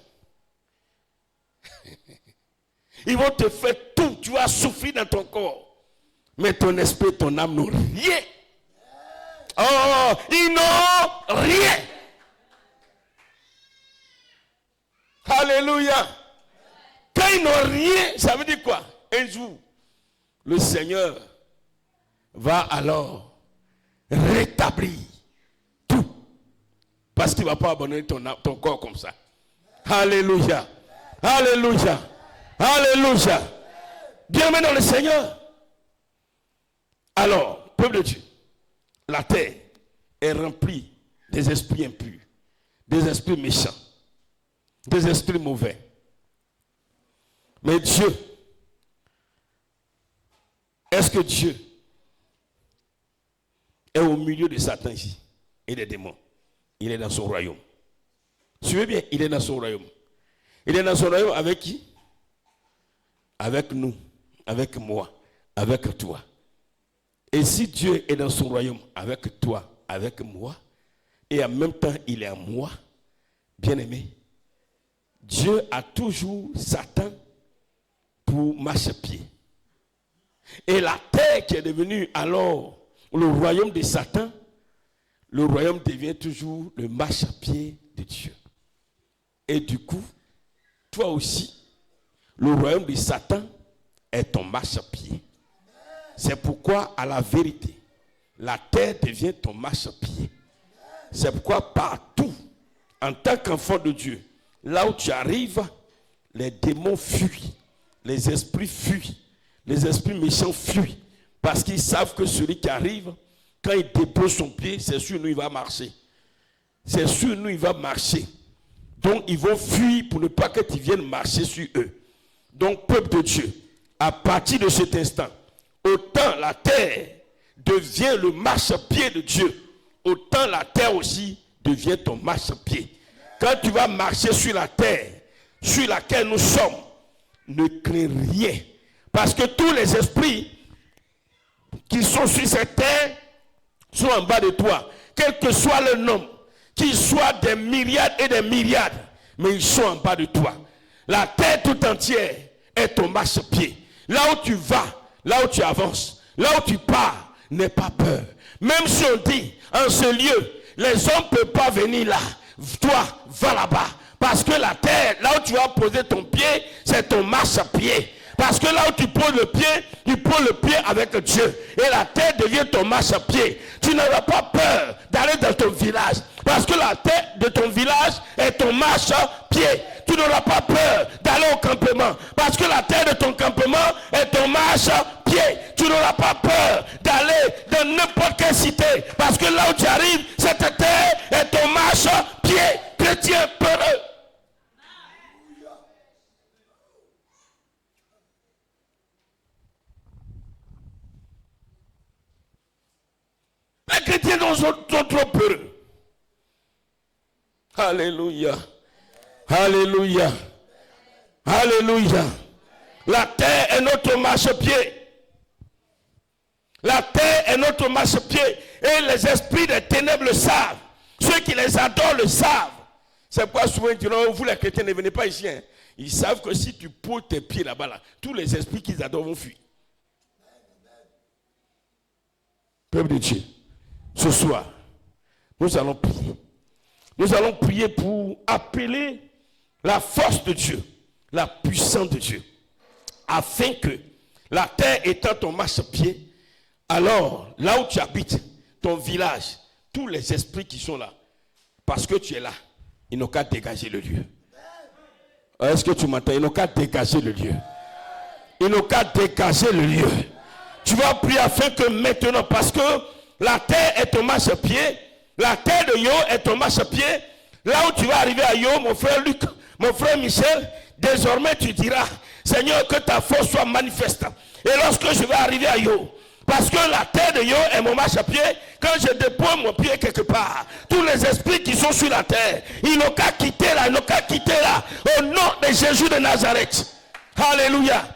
Ils vont te faire tout. Tu vas souffrir dans ton corps. Mais ton esprit et ton âme n'ont rien. Oh, ils n'ont rien. Alléluia. Quand ils n'ont rien, ça veut dire quoi? Un jour, le Seigneur va alors rétablir tout. Parce qu'il ne va pas abandonner ton corps comme ça. Alléluia. Alléluia. Alléluia. Bienvenue dans le Seigneur. Alors, peuple de Dieu, la terre est remplie des esprits impurs, des esprits méchants, des esprits mauvais. Mais Dieu, est-ce que Dieu est au milieu de Satan ici et des démons? Il est dans son royaume. Suivez bien, il est dans son royaume. Il est dans son royaume avec qui? Avec nous, avec moi, avec toi. Et si Dieu est dans son royaume avec toi, avec moi, et en même temps il est en moi, bien aimé, Dieu a toujours Satan pour marchepied. Et la terre qui est devenue alors le royaume de Satan, le royaume devient toujours le marchepied de Dieu. Et du coup, toi aussi, le royaume de Satan est ton marchepied. C'est pourquoi, à la vérité, la terre devient ton marchepied. C'est pourquoi partout, en tant qu'enfant de Dieu, là où tu arrives, les démons fuient, les esprits fuient, les esprits méchants fuient, Parce qu'ils savent que celui qui arrive, quand il dépose son pied, c'est sur nous, il va marcher. C'est sur nous, il va marcher. Donc, ils vont fuir pour ne pas que tu viennes marcher sur eux. Donc, peuple de Dieu, à partir de cet instant, autant la terre devient le marchepied de Dieu, autant la terre aussi devient ton marchepied. Quand tu vas marcher sur la terre sur laquelle nous sommes, ne crains rien. Parce que tous les esprits qui sont sur cette terre sont en bas de toi. Quel que soit le nombre, qu'ils soient des myriades et des myriades, mais ils sont en bas de toi. La terre tout entière est ton marchepied. Là où tu vas, là où tu avances, là où tu pars, n'aie pas peur. Même si on dit, en ce lieu, les hommes ne peuvent pas venir là. Toi, va là-bas. Parce que la terre, là où tu vas poser ton pied, c'est ton marchepied. Parce que là où tu poses le pied avec Dieu. Et la terre devient ton marchepied. Tu n'auras pas peur d'aller dans ton village. Parce que la terre de ton village est ton marchepied. Tu n'auras pas peur d'aller au campement. Parce que la terre de ton campement est ton marchepied. Tu n'auras pas peur d'aller dans n'importe quelle cité. Parce que là où tu arrives, cette terre est ton marchepied. Chrétien peureux. Les chrétiens sont trop peureux. Alléluia. Alléluia. Alléluia. La terre est notre marchepied. La terre est notre marchepied. Et les esprits des ténèbres le savent. Ceux qui les adorent le savent. C'est pourquoi souvent ils diront, vous les chrétiens ne venez pas ici. Hein. Ils savent que si tu poses tes pieds là-bas, là, tous les esprits qu'ils adorent vont fuir. Peuple de Dieu, ce soir, nous allons prier. Nous allons prier pour appeler la force de Dieu, la puissance de Dieu, afin que la terre étant ton marchepied, alors là où tu habites, ton village, tous les esprits qui sont là, parce que tu es là, ils n'ont qu'à dégager le lieu. Est-ce que tu m'entends? Ils n'ont qu'à dégager le lieu. Ils n'ont qu'à dégager le lieu. Tu vas prier afin que maintenant, parce que la terre est ton marchepied, la terre de Yo est ton marchepied. Là où tu vas arriver à Yo, mon frère Luc, mon frère Michel, désormais tu diras, Seigneur, que ta force soit manifeste. Et lorsque je vais arriver à Yo, parce que la terre de Yo est mon marchepied, quand je dépose mon pied quelque part, tous les esprits qui sont sur la terre, ils n'ont qu'à quitter là, ils n'ont qu'à quitter là, au nom de Jésus de Nazareth. Alléluia.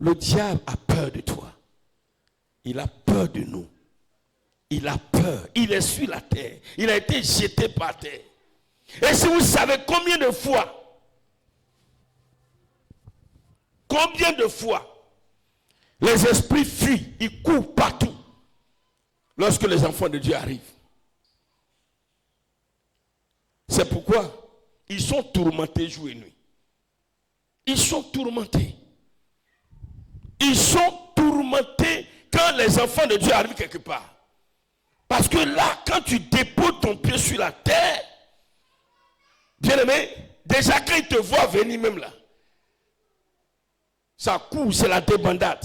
Le diable a peur de toi. Il a peur de nous. Il a peur. Il est sur la terre. Il a été jeté par terre. Et si vous savez combien de fois les esprits fuient, ils courent partout lorsque les enfants de Dieu arrivent. C'est pourquoi ils sont tourmentés jour et nuit. Ils sont tourmentés. Ils sont tourmentés quand les enfants de Dieu arrivent quelque part. Parce que là, quand tu déposes ton pied sur la terre, bien aimé, déjà quand ils te voient venir même là, ça court, c'est la débandade.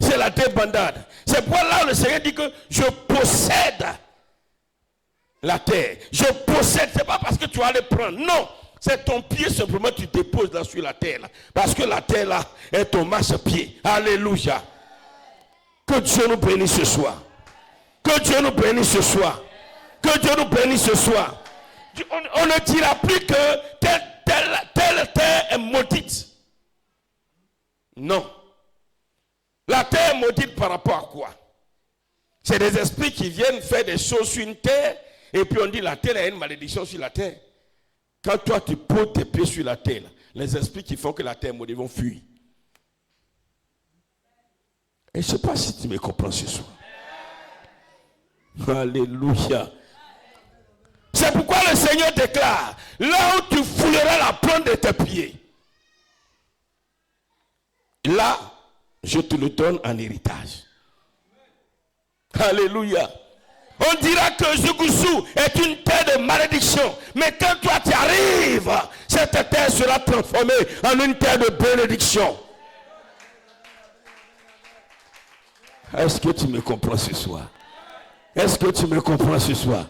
C'est la débandade. C'est pourquoi là le Seigneur dit que je possède la terre. Je possède, c'est pas parce que tu vas aller prendre, non. C'est ton pied simplement, tu déposes là sur la terre. Là, parce que la terre là est ton marchepied. Alléluia. Que Dieu nous bénisse ce soir. Que Dieu nous bénisse ce soir. Que Dieu nous bénisse ce soir. On ne dira plus que telle terre est maudite. Non. La terre est maudite par rapport à quoi? C'est des esprits qui viennent faire des choses sur une terre et puis on dit la terre a une malédiction sur la terre. Quand toi tu poses tes pieds sur la terre, les esprits qui font que la terre est maudite vont fuir. Et je ne sais pas si tu me comprends ce soir. Alléluia. C'est pourquoi le Seigneur déclare, là où tu fouleras la plante de tes pieds, là, je te le donne en héritage. Alléluia. On dira que Zougoussou est une terre de malédiction. Mais quand toi tu arrives, cette terre sera transformée en une terre de bénédiction. Est-ce que tu me comprends ce soir? Est-ce que tu me comprends ce soir?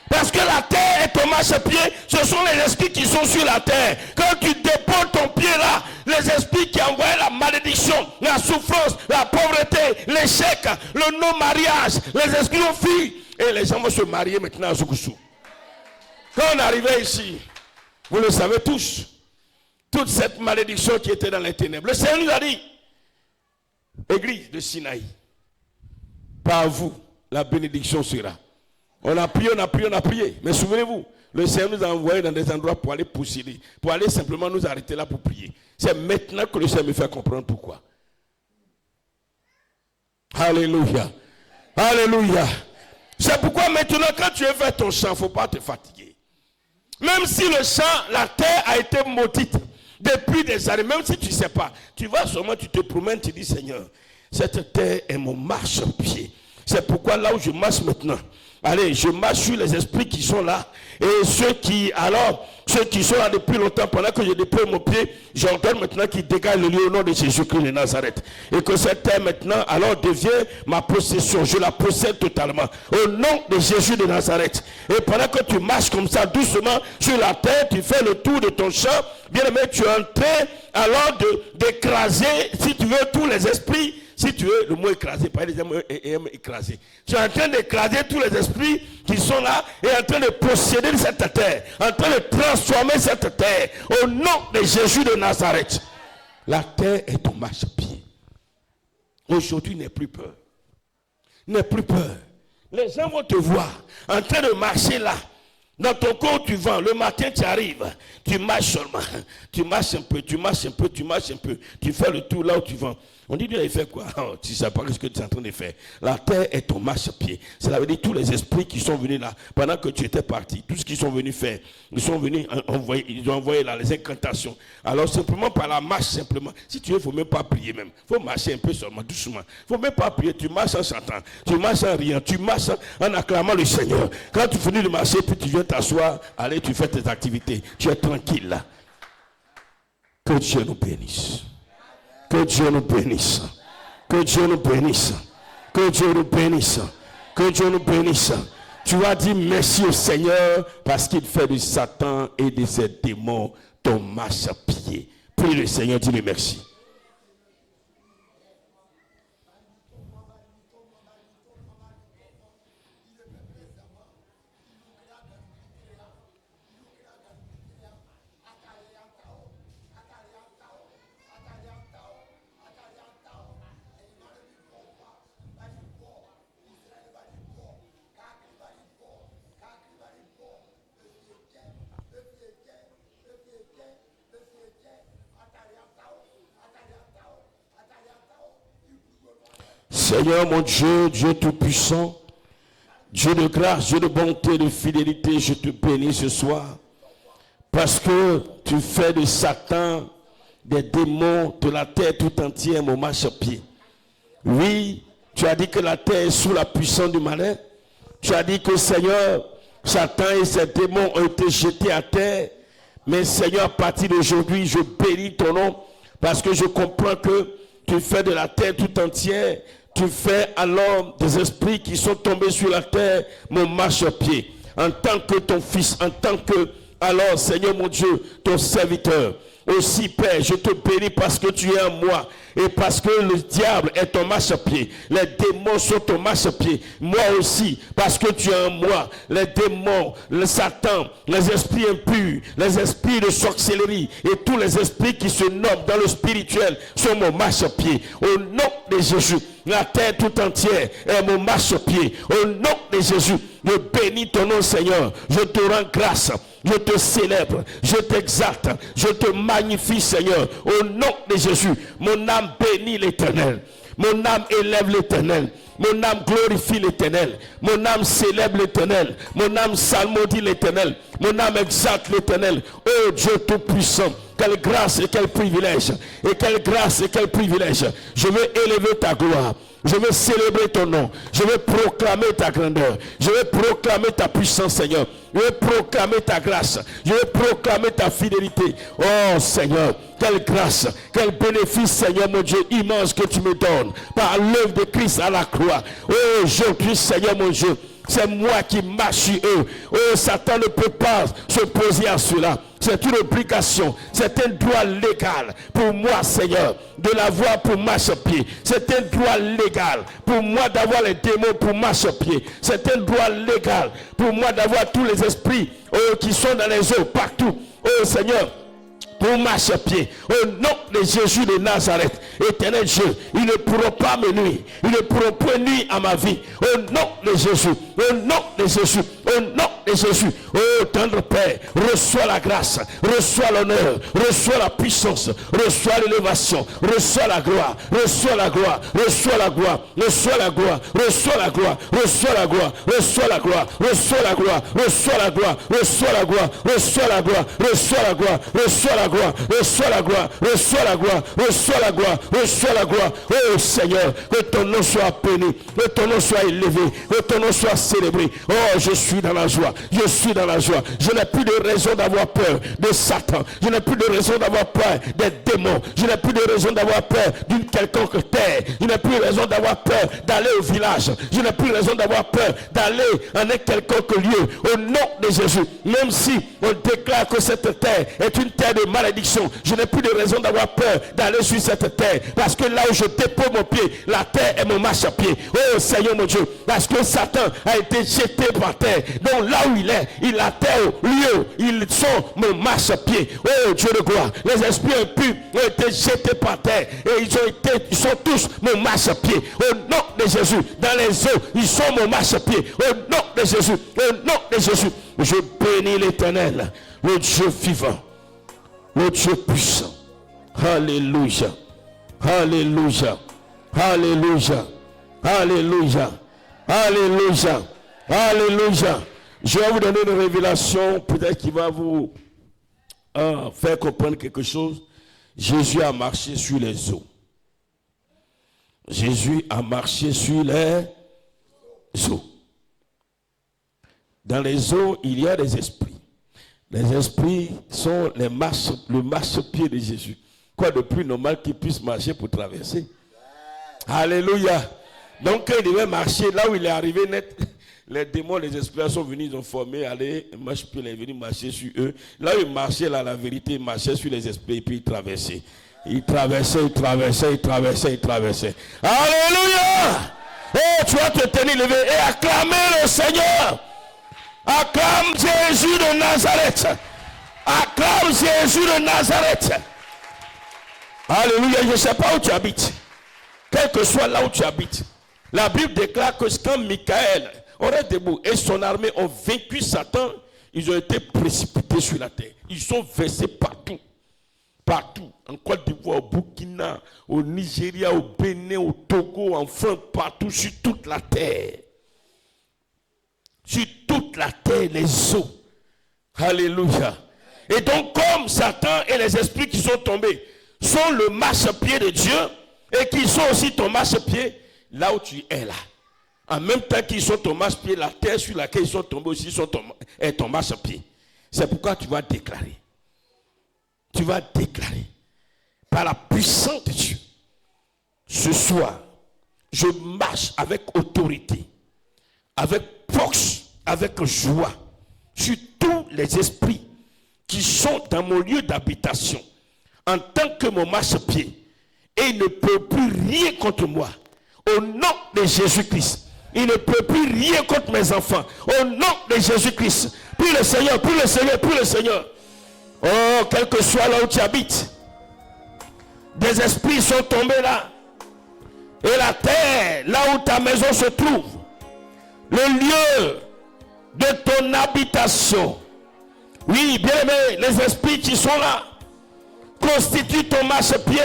Parce que la terre est ton marchepied, ce sont les esprits qui sont sur la terre. Quand tu déposes ton pied là, les esprits qui envoient la malédiction, la souffrance, la pauvreté, l'échec, le non-mariage, les esprits ont fui. Et les gens vont se marier maintenant à Zoukoussou. Quand on arrivait ici, vous le savez tous, toute cette malédiction qui était dans les ténèbres, le Seigneur nous a dit, Église de Sinaï, par vous, la bénédiction sera. On a prié, on a prié, on a prié. Mais souvenez-vous, le Seigneur nous a envoyés dans des endroits pour aller posséder, pour aller simplement nous arrêter là pour prier. C'est maintenant que le Seigneur me fait comprendre pourquoi. Alléluia. Alléluia. C'est pourquoi maintenant, quand tu veux faire ton chant, il ne faut pas te fatiguer. Même si le chant, la terre a été maudite depuis des années, même si tu ne sais pas, tu vas seulement, tu te promènes, tu dis, Seigneur, cette terre est mon marchepied. C'est pourquoi là où je marche maintenant, allez, je marche sur les esprits qui sont là. Et ceux qui sont là depuis longtemps, pendant que je dépose mon pied, j'ordonne maintenant qu'ils dégagent le lieu au nom de Jésus-Christ de Nazareth. Et que cette terre maintenant, alors devient ma possession. Je la possède totalement. Au nom de Jésus de Nazareth. Et pendant que tu marches comme ça, doucement, sur la terre, tu fais le tour de ton champ. Bien aimé, tu es en train alors d'écraser, si tu veux, tous les esprits. Si tu veux, le mot écraser, pas les mots écraser. Tu es en train d'écraser tous les esprits qui sont là et en train de posséder cette terre, en train de transformer cette terre au nom de Jésus de Nazareth. La terre est ton marchepied. Aujourd'hui, n'aie plus peur. N'aie plus peur. Les gens vont te voir en train de marcher là. Dans ton corps, tu vends. Le matin, tu arrives. Tu marches seulement. Tu marches un peu, tu marches un peu, tu marches un peu. Tu fais le tour là où tu vends. On dit, Dieu, il fait quoi? Oh, tu ne sais pas ce que tu es en train de faire. La terre est ton marchepied. Cela veut dire tous les esprits qui sont venus là, pendant que tu étais parti, tout ce qu'ils sont venus faire, ils sont venus envoyer, ils ont envoyé là les incantations. Alors simplement par la marche, simplement, si tu veux, il ne faut même pas prier même. Il faut marcher un peu seulement, doucement. Il ne faut même pas prier, tu marches en chantant, tu marches en riant, tu marches en acclamant le Seigneur. Quand tu finis de marcher, puis tu viens t'asseoir, allez, tu fais tes activités. Tu es tranquille là. Que Dieu nous bénisse. Que Dieu nous bénisse. Que Dieu nous bénisse. Que Dieu nous bénisse. Que Dieu nous bénisse. Tu as dit merci au Seigneur parce qu'il fait de Satan et de ses démons ton marchepied. Prie le Seigneur, dis-le merci. Seigneur mon Dieu, Dieu tout-puissant, Dieu de grâce, Dieu de bonté, de fidélité, je te bénis ce soir. Parce que tu fais de Satan, des démons, de la terre tout entière, mon marchepied. Oui, tu as dit que la terre est sous la puissance du malin. Tu as dit que Seigneur, Satan et ses démons ont été jetés à terre. Mais Seigneur, à partir d'aujourd'hui, je bénis ton nom. Parce que je comprends que tu fais de la terre tout entière. Tu fais alors des esprits qui sont tombés sur la terre, mon marchepied. En tant que ton fils, en tant que, alors Seigneur mon Dieu, ton serviteur. Aussi Père, je te bénis parce que tu es en moi. Et parce que le diable est ton marchepied. Les démons sont ton marchepied. Moi aussi, parce que tu es en moi. Les démons, le Satan, les esprits impurs, les esprits de sorcellerie et tous les esprits qui se nomment dans le spirituel sont mon marchepied. Au nom de Jésus, la terre tout entière est mon marchepied. Au nom de Jésus, je bénis ton nom, Seigneur. Je te rends grâce. Je te célèbre, je t'exalte, je te magnifie, Seigneur. Au nom de Jésus, mon âme bénit l'Éternel. Mon âme élève l'Éternel. Mon âme glorifie l'Éternel. Mon âme célèbre l'Éternel. Mon âme psalmodie l'Éternel. Mon âme exalte l'Éternel. Oh Dieu Tout-Puissant, Quelle grâce et quel privilège. Et quelle grâce et quel privilège. Je veux élever ta gloire. Je veux célébrer ton nom. Je veux proclamer ta grandeur. Je veux proclamer ta puissance, Seigneur. Je veux proclamer ta grâce. Je veux proclamer ta fidélité. Oh Seigneur, quelle grâce, quel bénéfice, Seigneur mon Dieu, immense que tu me donnes par l'œuvre de Christ à la croix. Oh, aujourd'hui, Seigneur mon Dieu, c'est moi qui marche sur eux. Oh, Satan ne peut pas s'opposer à cela. C'est une obligation, c'est un droit légal pour moi, Seigneur, de l'avoir pour marche-pied. C'est un droit légal pour moi d'avoir les démons pour marche-pied. C'est un droit légal pour moi d'avoir tous les esprits qui sont dans les eaux, partout. Oh Seigneur, pour marche-pied, au nom de Jésus de Nazareth, éternel Dieu, ils ne pourront pas me nuire, ils ne pourront pas nuire à ma vie, au nom de Jésus, au nom de Jésus, au nom de Jésus. Oh tendre Père, reçois la grâce, reçois l'honneur, reçois la puissance, reçois l'élévation, reçois la gloire, reçois la gloire, reçois la gloire, reçois la gloire, reçois la gloire, reçois la gloire, reçois la gloire, reçois la gloire, reçois la gloire, reçois la gloire, reçois la gloire, reçois la gloire, reçois la gloire, reçois la gloire, reçois la gloire, reçois la gloire, reçois la gloire. Oh Seigneur, que ton nom soit béni, que ton nom soit élevé, que ton nom soit célébré. Oh, je suis dans la joie, je suis dans la joie. Je n'ai plus de raison d'avoir peur de Satan. Je n'ai plus de raison d'avoir peur des démons. Je n'ai plus de raison d'avoir peur d'une quelconque terre. Je n'ai plus de raison d'avoir peur d'aller au village. Je n'ai plus de raison d'avoir peur d'aller en un quelconque lieu. Au nom de Jésus, même si on déclare que cette terre est une terre de malédiction, je n'ai plus de raison d'avoir peur d'aller sur cette terre. Parce que là où je dépose mon pied, la terre est mon marche-pied. Oh Seigneur mon Dieu, parce que Satan a été jeté par terre. Donc là où il est, il a terre, lieu, ils sont mon marche-pied. Oh Dieu de gloire, les esprits impurs ont été jetés par terre et ils sont tous mon marche-pied. Au nom de Jésus, dans les eaux, ils sont mon marche-pied. Au nom de Jésus, au nom de Jésus, je bénis l'Éternel, le Dieu vivant, le Dieu puissant. Alléluia, alléluia, alléluia, alléluia, alléluia, alléluia. Je vais vous donner une révélation, peut-être qui va vous faire comprendre quelque chose. Jésus a marché sur les eaux. Jésus a marché sur les eaux. Dans les eaux, il y a des esprits. Les esprits sont le marche-pied de Jésus. Quoi de plus normal qu'il puisse marcher pour traverser? Alléluia. Donc quand il devait marcher, là où il est arrivé net, les démons, les esprits sont venus, ils ont formé, allez, marche-pied, il est venu marcher sur eux. Là où il marchait, là, la vérité, il marchait sur les esprits et puis il traversait. Il traversait, il traversait, il traversait, il traversait. Alléluia! Oh, tu vas te tenir levé et acclamer le Seigneur. Acclame Jésus de Nazareth. Acclame Jésus de Nazareth. Alléluia. Je ne sais pas où tu habites. Quel que soit là où tu habites. La Bible déclare que quand Michael aurait debout et son armée ont vaincu Satan, ils ont été précipités sur la terre. Ils sont versés partout. Partout. En Côte d'Ivoire, au Burkina, au Nigeria, au Bénin, au Togo, en France, partout, sur toute la terre. Sur toute la terre, les eaux. Alléluia. Et donc, comme Satan et les esprits qui sont tombés sont le marche-pied de Dieu et qui sont aussi ton marche-pied, là où tu es là. En même temps qu'ils sont ton marche-pied, la terre sur laquelle ils sont tombés aussi est ton marche-pied. C'est pourquoi tu vas déclarer. Tu vas déclarer par la puissance de Dieu. Ce soir, je marche avec autorité, avec force, avec joie sur tous les esprits qui sont dans mon lieu d'habitation en tant que mon marche-pied. Et il ne peut plus rien contre moi. Au nom de Jésus-Christ. Il ne peut plus rien contre mes enfants. Au nom de Jésus-Christ. Puis le Seigneur, puis le Seigneur, puis le Seigneur. Oh, quel que soit là où tu habites. Des esprits sont tombés là. Et la terre, là où ta maison se trouve. Le lieu de ton habitation. Oui, bien aimé, les esprits qui sont là constituent ton marche-pied.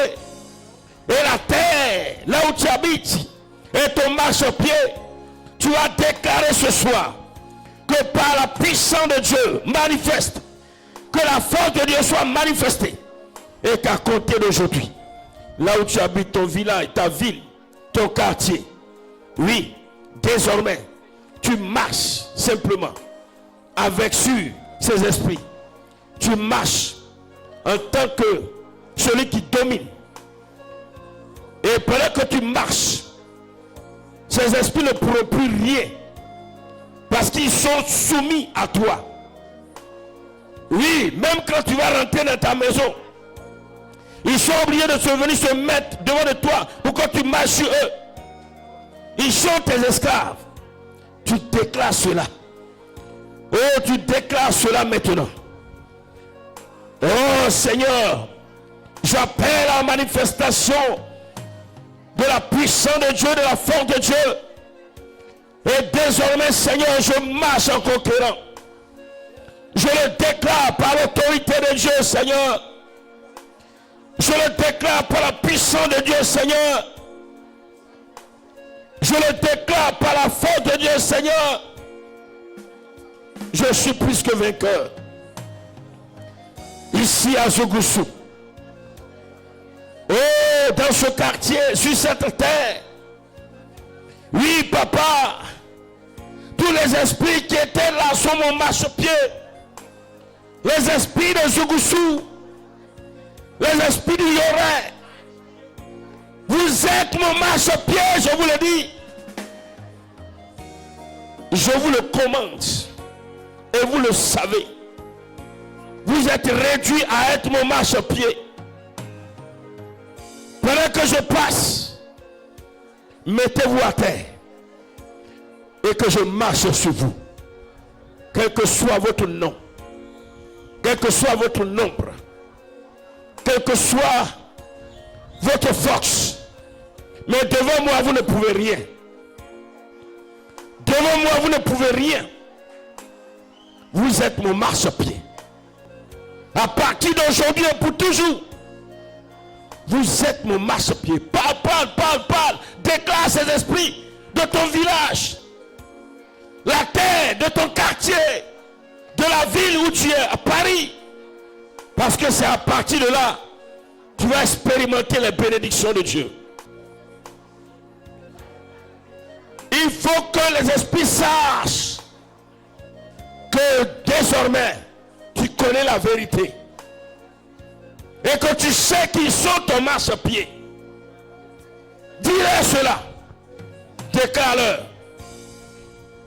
Et la terre, là où tu habites, et ton marche-pied, tu as déclaré ce soir que par la puissance de Dieu manifeste, que la force de Dieu soit manifestée, Et qu'à compter d'aujourd'hui, là où tu habites, ton village, ta ville, ton quartier, oui, désormais, tu marches simplement avec sur ces esprits. Tu marches en tant que celui qui domine. Et pendant que tu marches, ces esprits ne pourront plus rien. Parce qu'ils sont soumis à toi. Oui, même quand tu vas rentrer dans ta maison, ils sont obligés de venir se mettre devant de toi pour que tu marches sur eux. Ils sont tes esclaves. Tu déclares cela. Oh, tu déclares cela maintenant. Oh Seigneur, j'appelle à la manifestation de la puissance de Dieu, de la force de Dieu. Et désormais, Seigneur, je marche en conquérant. Je le déclare par l'autorité de Dieu, Seigneur. Je le déclare par la puissance de Dieu, Seigneur. Je le déclare par la force de Dieu, Seigneur. Je suis plus que vainqueur. Ici à Zougousou. Oh, dans ce quartier, sur cette terre. Oui, papa. Tous les esprits qui étaient là sont mon marchepied. Les esprits de Zougousou. Les esprits du Yoré. Vous êtes mon marchepied, je vous le dis. Je vous le commande. Et vous le savez. Vous êtes réduits à être mon marchepied. Pendant que je passe, mettez-vous à terre. Et que je marche sur vous. Quel que soit votre nom. Quel que soit votre nombre. Quelle que soit votre force. Mais devant moi, vous ne pouvez rien. Devant moi, vous ne pouvez rien. Vous êtes mon marchepied. À partir d'aujourd'hui et pour toujours. Vous êtes mon marchepied. Parle, parle, parle, parle. Déclare ces esprits de ton village. La terre de ton quartier. De la ville où tu es, à Paris. Parce que c'est à partir de là, tu vas expérimenter les bénédictions de Dieu. Il faut que les esprits sachent que désormais, tu connais la vérité. Et que tu sais qu'ils sont ton marchepied. Dis-leur cela. Déclare-leur.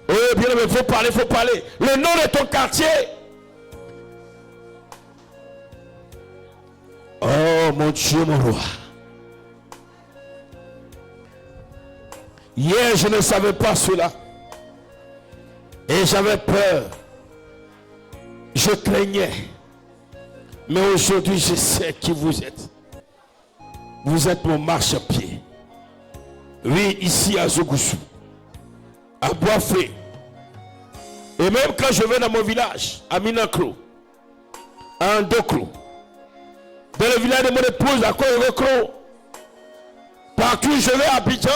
Oui, bien, mais il faut parler, il faut parler. Le nom de ton quartier. Oh mon Dieu, mon roi. Hier, je ne savais pas cela. Et j'avais peur. Je craignais. Mais aujourd'hui, je sais qui vous êtes. Vous êtes mon marchepied. Oui, ici à Zougousou. À Boisfré. Et même quand je vais dans mon village, à Minakro, à Ndokro, dans le village de mon épouse, à Koyokro, partout je vais à Abidjan,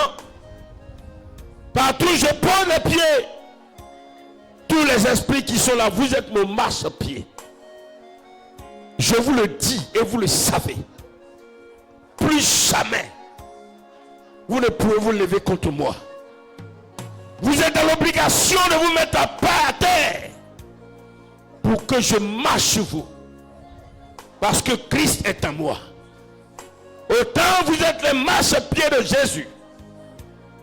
partout je pose les pieds. Tous les esprits qui sont là, vous êtes mon marchepied. Je vous le dis et vous le savez. Plus jamais, vous ne pouvez vous lever contre moi. Vous êtes dans l'obligation de vous mettre à terre pour que je marche sur vous. Parce que Christ est en moi. Autant vous êtes les marchepieds de Jésus,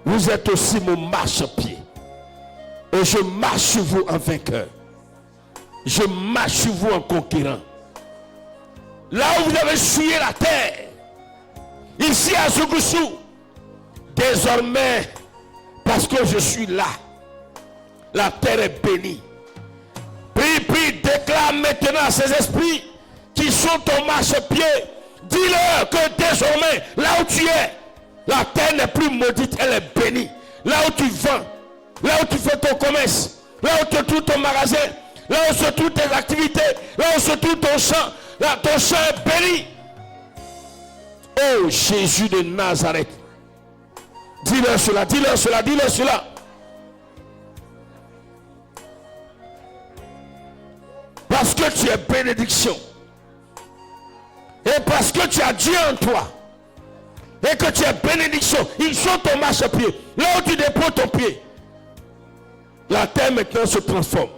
vous êtes aussi mon marchepied. Et je marche sur vous en vainqueur. Je marche sur vous en conquérant. Là où vous avez souillé la terre, ici à Zougousou, désormais, parce que je suis là, la terre est bénie. Prie, déclare maintenant à ces esprits qui sont ton marchepied. Dis-leur que désormais, là où tu es, la terre n'est plus maudite, elle est bénie. Là où tu vends, là où tu fais ton commerce, là où tu trouves ton magasin, là où se trouvent tes activités, là où se trouve ton champ, là ton champ est béni. Oh Jésus de Nazareth. Dis-leur cela, dis-leur cela, dis-leur cela. Parce que tu es bénédiction. Et Et parce que tu as Dieu en toi, et que tu es bénédiction, ils sont ton marchepied. Là où tu déposes ton pied, la terre maintenant se transforme.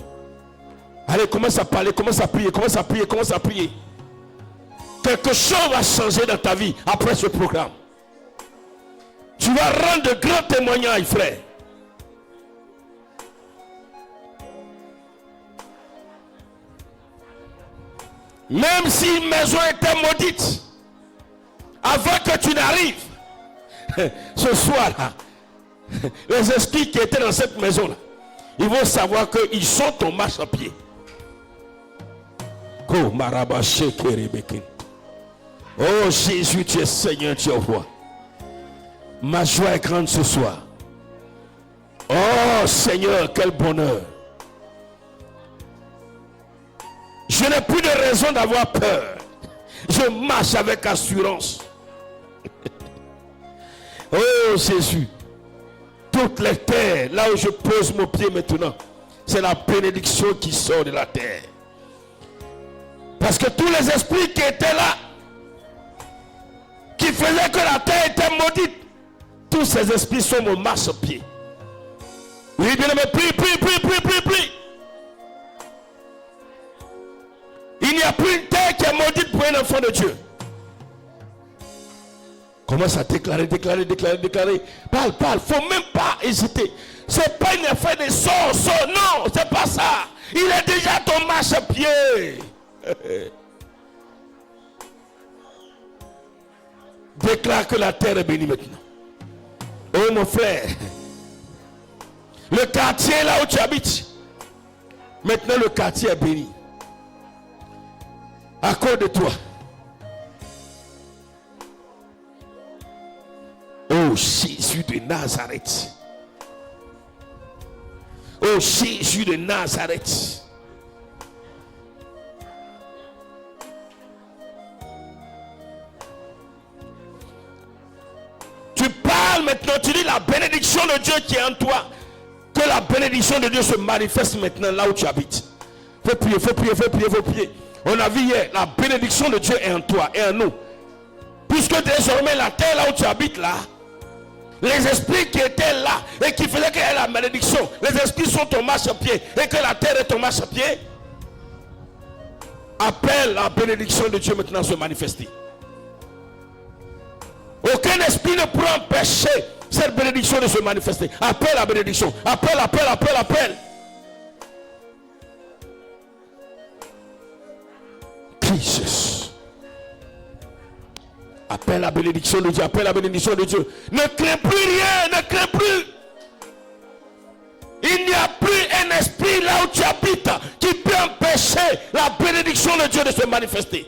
Allez, commence à parler, commence à prier, commence à prier, commence à prier. Quelque chose va changer dans ta vie après ce programme. Tu vas rendre de grands témoignages, frère. Même si une maison était maudite, avant que tu n'arrives, ce soir-là, les esprits qui étaient dans cette maison-là, ils vont savoir qu'ils sont ton marchepied. Oh Jésus, tu es Seigneur, tu es roi. Ma joie est grande ce soir. Oh Seigneur, quel bonheur. Je n'ai plus de raison d'avoir peur. Je marche avec assurance. Oh Jésus, toutes les terres, là où je pose mon pied maintenant, c'est la bénédiction qui sort de la terre. Parce que tous les esprits qui étaient là, qui faisaient que la terre était maudite, tous ces esprits sont mon marchepied. Oui, bien aimé, prie. Il n'y a plus une terre qui est maudite pour un enfant de Dieu. Commence à déclarer. Parle. Faut même pas hésiter. C'est pas une affaire de sort. Non, c'est pas ça. Il est déjà ton marchepied. Déclare que la terre est bénie maintenant. Oh mon frère, le quartier là où tu habites, maintenant le quartier est béni. À cause de toi. Oh Jésus de Nazareth. Oh Jésus de Nazareth. Tu parles maintenant, tu dis la bénédiction de Dieu qui est en toi. Que la bénédiction de Dieu se manifeste maintenant là où tu habites. Faut prier. On a vu hier, la bénédiction de Dieu est en toi et en nous. Puisque désormais la terre là où tu habites là, les esprits qui étaient là et qui faisaient qu'il y ait la malédiction, les esprits sont ton marchepied et que la terre est ton marchepied, appelle la bénédiction de Dieu maintenant à se manifester. Aucun esprit ne pourra empêcher cette bénédiction de se manifester. Appelle la bénédiction. Appelle. Jesus. Appelle la bénédiction de Dieu. Ne crains plus rien, Il n'y a plus un esprit là où tu habites qui peut empêcher la bénédiction de Dieu de se manifester.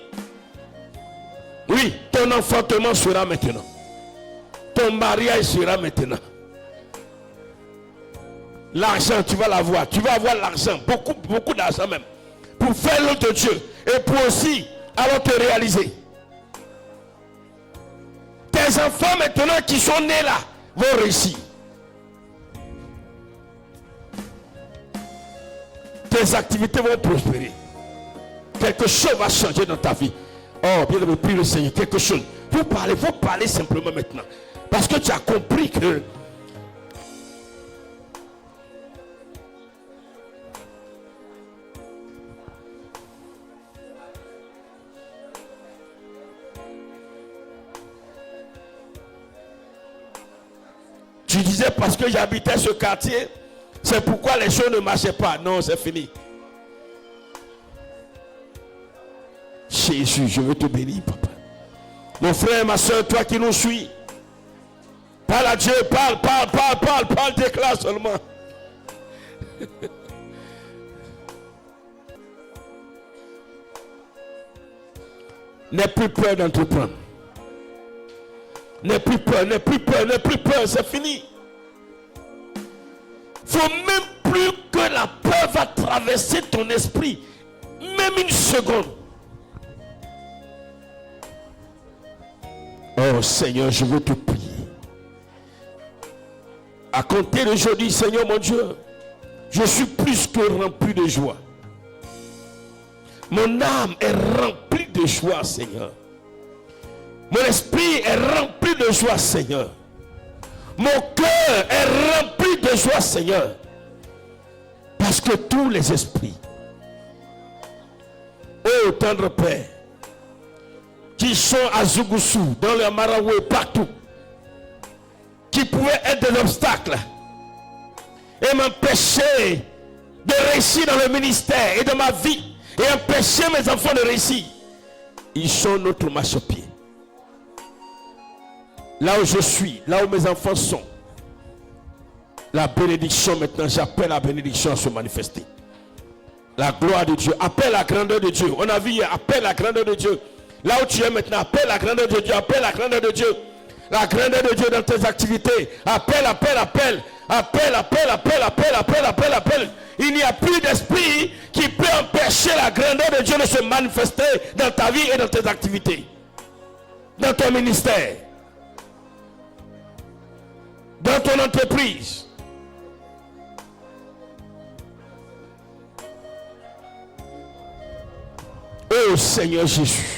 Oui, ton enfantement sera maintenant. Ton mariage sera maintenant. L'argent, tu vas l'avoir. Tu vas avoir l'argent, beaucoup d'argent même. Pour faire l'œuvre de Dieu. Et pour aussi, alors te réaliser. Tes enfants maintenant qui sont nés là, vont réussir. Tes activités vont prospérer. Quelque chose va changer dans ta vie. Oh, bien aimé, prie le Seigneur, quelque chose. Faut parler simplement maintenant. Parce que tu as compris que tu disais parce que j'habitais ce quartier, c'est pourquoi les choses ne marchaient pas. Non, c'est fini. Jésus, je veux te bénir, papa. Mon frère, ma soeur, toi qui nous suis, parle à Dieu, parle, déclare seulement. N'aie plus peur d'entreprendre. N'aie plus peur, c'est fini. Faut même plus que la peur va traverser ton esprit, même une seconde. Oh Seigneur, je veux te prier. À compter d'aujourd'hui, Seigneur mon Dieu, je suis plus que rempli de joie. Mon âme est remplie de joie, Seigneur. Mon esprit est rempli de joie, Seigneur. Mon cœur est rempli de joie, Seigneur. Parce que tous les esprits, ô tendre Père, qui sont à Zougoussou, dans le Maraoué, partout, qui pouvaient être des obstacles et m'empêcher de réussir dans le ministère et dans ma vie et empêcher mes enfants de réussir, ils sont notre marchepied. Là où je suis, là où mes enfants sont, la bénédiction maintenant, j'appelle la bénédiction à se manifester. La gloire de Dieu, appelle la grandeur de Dieu. On a vu hier, appelle la grandeur de Dieu. Là où tu es maintenant, appelle la grandeur de Dieu, appelle la grandeur de Dieu. La grandeur de Dieu dans tes activités. Appelle, appelle, appelle. Appelle, appelle, appelle, appelle, appelle, appelle, appelle. Il n'y a plus d'esprit qui peut empêcher la grandeur de Dieu de se manifester dans ta vie et dans tes activités. Dans ton ministère. Dans ton entreprise. Oh Seigneur Jésus.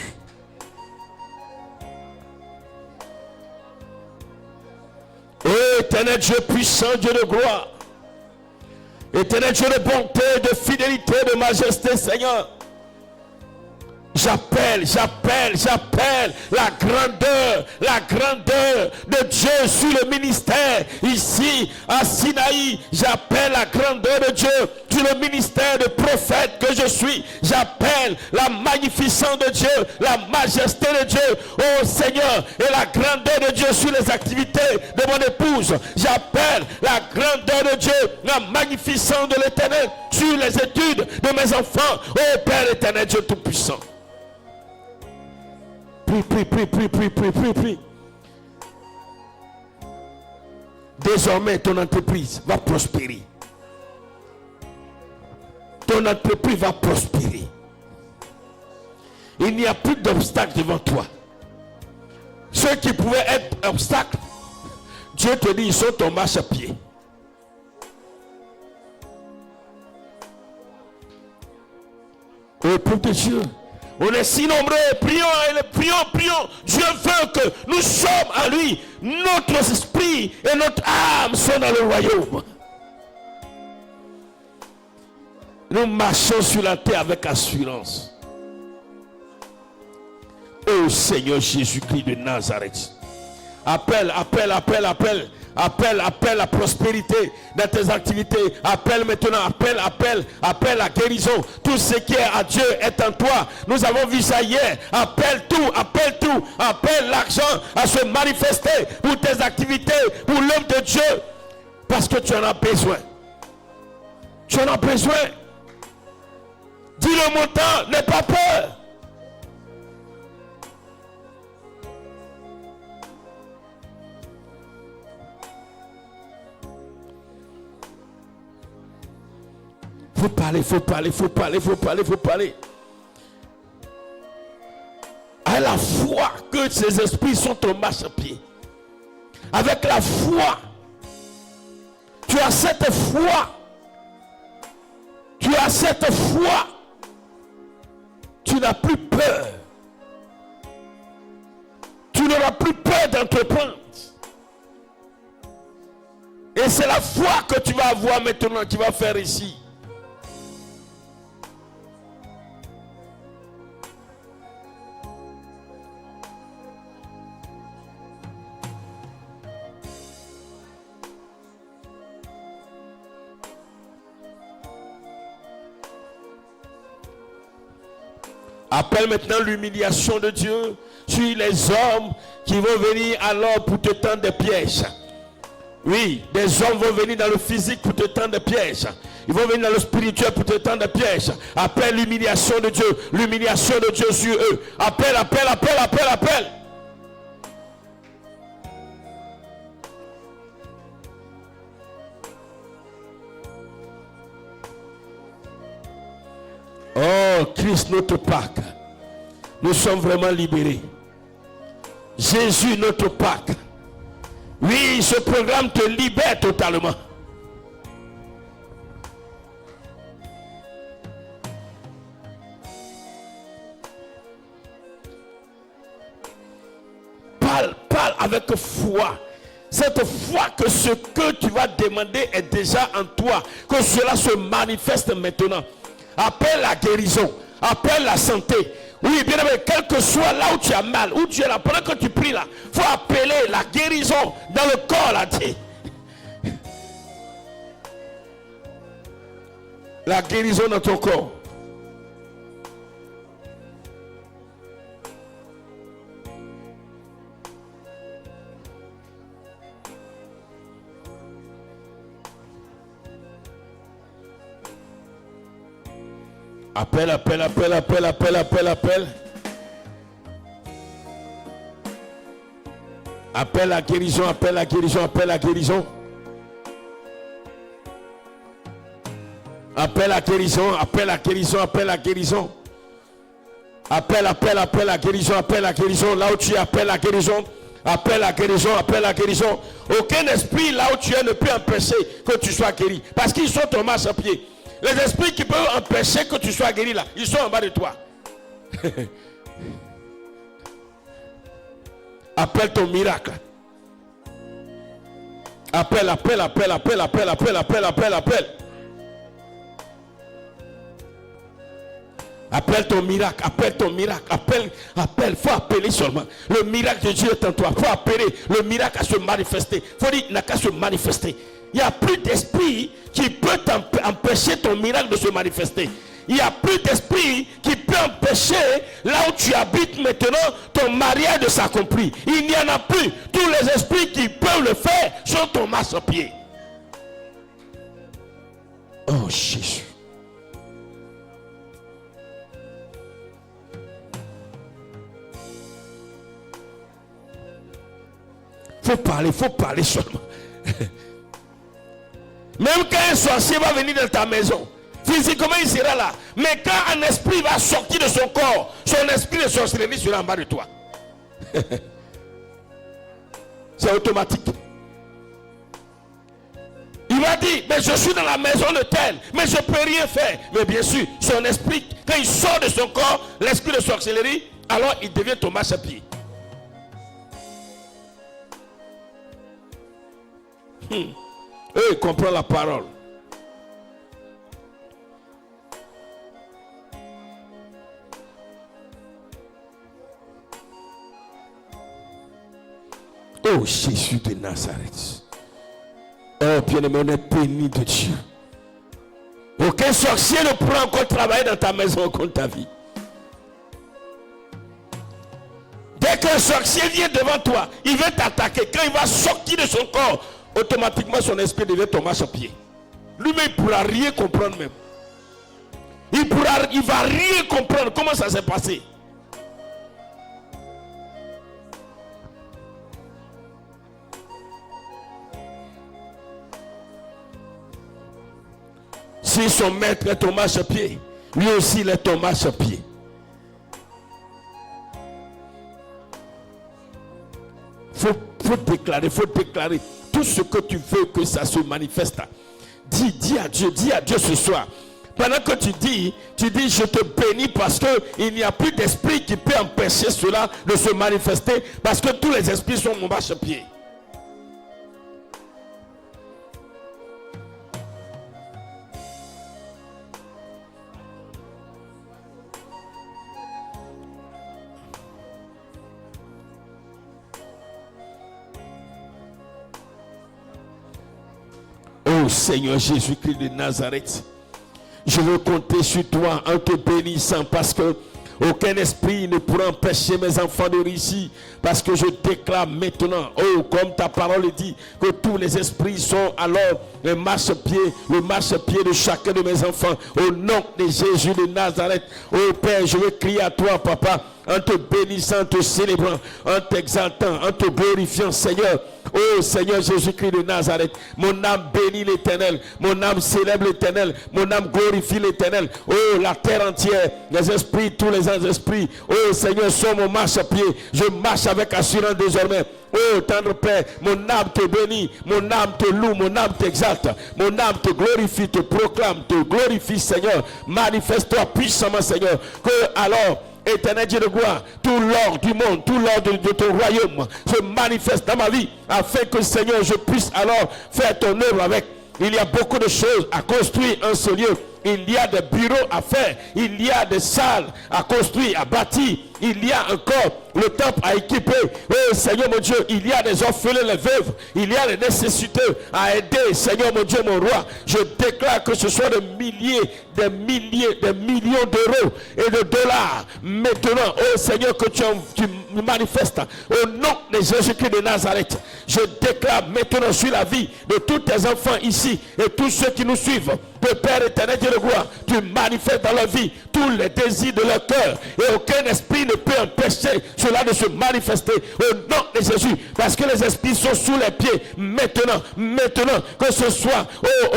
Oh éternel Dieu puissant, Dieu de gloire. Éternel Dieu de bonté, de fidélité, de majesté, Seigneur. J'appelle la grandeur de Dieu sur le ministère ici à Sinaï. J'appelle la grandeur de Dieu sur le ministère de prophète que je suis. J'appelle la magnificence de Dieu, la majesté de Dieu, oh Seigneur, et la grandeur de Dieu sur les activités de mon épouse. J'appelle la grandeur de Dieu, la magnificence de l'Éternel sur les études de mes enfants, oh Père éternel Dieu tout-puissant. Prie. Désormais, ton entreprise va prospérer. Ton entreprise va prospérer. Il n'y a plus d'obstacles devant toi. Ceux qui pouvaient être obstacles, Dieu te dit, ils sont ton marche-pied. Au peuple de Dieu, on est si nombreux, prions. Dieu veut que nous sommes à lui. Notre esprit et notre âme sont dans le royaume. Nous marchons sur la terre avec assurance. Ô Seigneur Jésus-Christ de Nazareth. Appelle la prospérité dans tes activités. Appelle maintenant, appelle la guérison. Tout ce qui est à Dieu est en toi. Nous avons vu ça hier. Appelle tout. Appelle l'argent à se manifester pour tes activités, pour l'œuvre de Dieu. Parce que tu en as besoin. Tu en as besoin. Dis le montant, n'aie pas peur. Faut parler. À la foi que ces esprits sont au marchepied. Avec la foi. Tu as cette foi. Tu n'as plus peur. Tu n'auras plus peur d'entreprendre. Et c'est la foi que tu vas avoir maintenant, qui va faire ici. Appelle maintenant l'humiliation de Dieu sur les hommes qui vont venir alors pour te tendre des pièges. Oui, des hommes vont venir dans le physique pour te tendre des pièges. Ils vont venir dans le spirituel pour te tendre des pièges. Appelle l'humiliation de Dieu sur eux. Appelle. Oh, Christ notre Pâque. Nous sommes vraiment libérés. Jésus notre Pâque. Oui, ce programme te libère totalement. avec foi. Cette foi que ce que tu vas demander est déjà en toi. Que cela se manifeste maintenant. Appelle la guérison. Appelle la santé. Oui, bien aimé, quel que soit là où tu as mal, où tu es là, pendant que tu pries là, il faut appeler la guérison dans le corps là. La guérison dans ton corps. Appelle. Appelle la guérison, appelle la guérison. Appelle la guérison, appelle la guérison. Appelle la guérison. Appelle la guérison, appelle la guérison. Là où tu es, appelle la guérison. Appelle la guérison. Aucun esprit là où tu es ne peut empêcher que tu sois guéri. Parce qu'ils sont ton marche à pied. Les esprits qui peuvent empêcher que tu sois guéri là, ils sont en bas de toi. Appelle ton miracle. Appelle. Appelle ton miracle. Appelle. Faut appeler seulement. Le miracle de Dieu est en toi. Faut appeler le miracle à se manifester. Faut dire, il n'a qu'à se manifester. Il n'y a plus d'esprit qui peut empêcher ton miracle de se manifester. Il n'y a plus d'esprit qui peut empêcher là où tu habites maintenant ton mariage de s'accomplir. Il n'y en a plus. Tous les esprits qui peuvent le faire sont ton marchepied. Oh Jésus. Faut parler seulement. Même quand un sorcier va venir dans ta maison, physiquement il sera là. Mais quand un esprit va sortir de son corps, son esprit de sorcellerie sera en bas de toi. C'est automatique. Il va dire, mais je suis dans la maison de tel, mais je ne peux rien faire. Mais bien sûr, son esprit, quand il sort de son corps, l'esprit de sorcellerie, alors il devient ton marchepied. Eux, ils comprennent la parole. Oh Jésus de Nazareth. Oh bien-aimé, on est béni de Dieu. Aucun sorcier ne pourra encore travailler dans ta maison contre ta vie. Dès qu'un sorcier vient devant toi, il veut t'attaquer. Quand il va sortir de son corps, automatiquement son esprit devient ton marchepied. Lui-même il ne pourra rien comprendre même. Il va rien comprendre comment ça s'est passé. Si son maître est ton marchepied, lui aussi il est ton marchepied. Faut déclarer tout ce que tu veux que ça se manifeste. Dis à Dieu ce soir. Pendant que tu dis, je te bénis parce qu'il n'y a plus d'esprit qui peut empêcher cela de se manifester, parce que tous les esprits sont mon marchepied. Oh Seigneur Jésus-Christ de Nazareth, je veux compter sur toi en te bénissant parce que aucun esprit ne pourra empêcher mes enfants de réussir. Parce que je déclare maintenant, oh, comme ta parole dit, que tous les esprits sont alors le marchepied de chacun de mes enfants. Au nom de Jésus de Nazareth, oh Père, je veux crier à toi, Papa, en te bénissant, en te célébrant, en t'exaltant, en te glorifiant, Seigneur. Oh Seigneur Jésus-Christ de Nazareth, mon âme bénit l'Éternel, mon âme célèbre l'Éternel, mon âme glorifie l'Éternel. Oh la terre entière, les esprits, tous les esprits, oh Seigneur, sont mon marchepied. Je marche avec assurance désormais. Oh tendre Père, mon âme te bénit, mon âme te loue, mon âme t'exalte, mon âme te glorifie, te proclame, te glorifie Seigneur. Manifeste-toi puissamment Seigneur, que alors Éternel Dieu de gloire, tout l'or du monde, tout l'or de ton royaume se manifeste dans ma vie, afin que, Seigneur, je puisse alors faire ton œuvre avec. Il y a beaucoup de choses à construire en ce lieu. Il y a des bureaux à faire. Il y a des salles à construire, à bâtir. Il y a encore le temple à équiper. Oh Seigneur mon Dieu, il y a des orphelins, les veuves. Il y a des nécessiteux à aider. Seigneur mon Dieu, mon roi. Je déclare que ce soit des milliers, des millions d'euros et de dollars. Maintenant, oh Seigneur, que tu manifestes au nom de Jésus-Christ de Nazareth. Je déclare maintenant sur la vie de tous tes enfants ici et tous ceux qui nous suivent. Que Père éternel, Dieu de gloire, tu manifestes dans leur vie tous les désirs de leur cœur. Et aucun esprit ne peut empêcher cela de se manifester au nom de Jésus. Parce que les esprits sont sous les pieds maintenant, que ce soit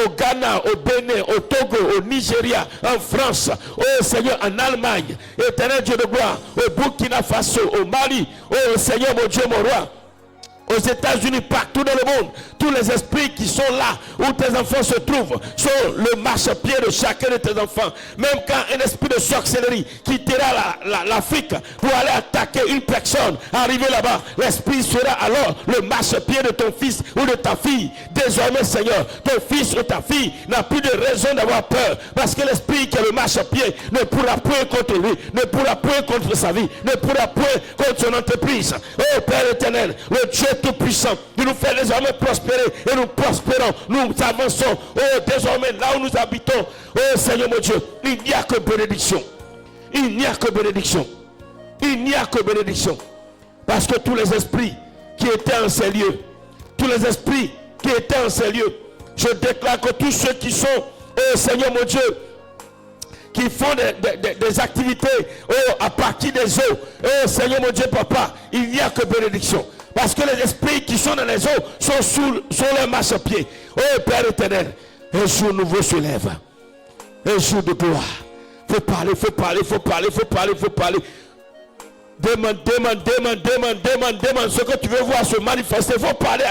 au Ghana, au Bénin, au Togo, au Nigeria, en France, oh Seigneur, en Allemagne, éternel Dieu de gloire, au Burkina Faso, au Mali, oh Seigneur mon Dieu, mon roi, aux États-Unis, partout dans le monde, tous les esprits qui sont là où tes enfants se trouvent sont le marchepied de chacun de tes enfants. Même quand un esprit de sorcellerie quittera l'Afrique pour aller attaquer une personne, arriver là-bas, l'esprit sera alors le marchepied de ton fils ou de ta fille. Désormais, Seigneur, ton fils ou ta fille n'a plus de raison d'avoir peur, parce que l'esprit qui est le marchepied ne pourra point contre lui, ne pourra point contre sa vie, ne pourra point contre son entreprise. Oh Père éternel, le Dieu tout-puissant, qui nous fait désormais prospérer, et nous prospérons, nous avançons. Oh, désormais, là où nous habitons, oh Seigneur mon Dieu, il n'y a que bénédiction. Il n'y a que bénédiction. Il n'y a que bénédiction. Parce que tous les esprits qui étaient en ces lieux, tous les esprits qui étaient en ces lieux, je déclare que tous ceux qui sont, oh Seigneur mon Dieu, qui font des activités à partir des eaux, oh Seigneur mon Dieu, papa, il n'y a que bénédiction. Parce que les esprits qui sont dans les eaux sont sous les marchepieds. Oh Père éternel, un jour nouveau se lève. Un jour de gloire. Faut parler. Demande ce que tu veux voir se manifester. Il faut parler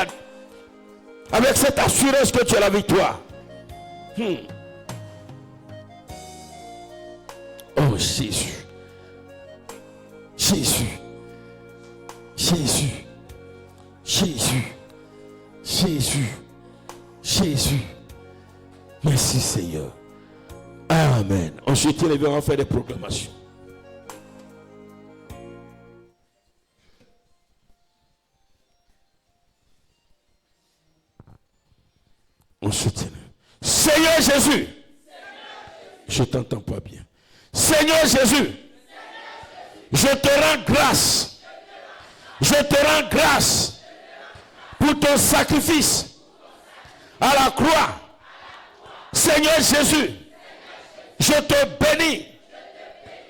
avec cette assurance que tu as la victoire. Oh Jésus. Merci Seigneur. Amen. Ensuite, les verront faire des proclamations. Ensuite, Seigneur Jésus. Je t'entends pas bien. Seigneur Jésus. Je te rends grâce. Je te rends grâce pour ton sacrifice à la croix. Seigneur Jésus, je te bénis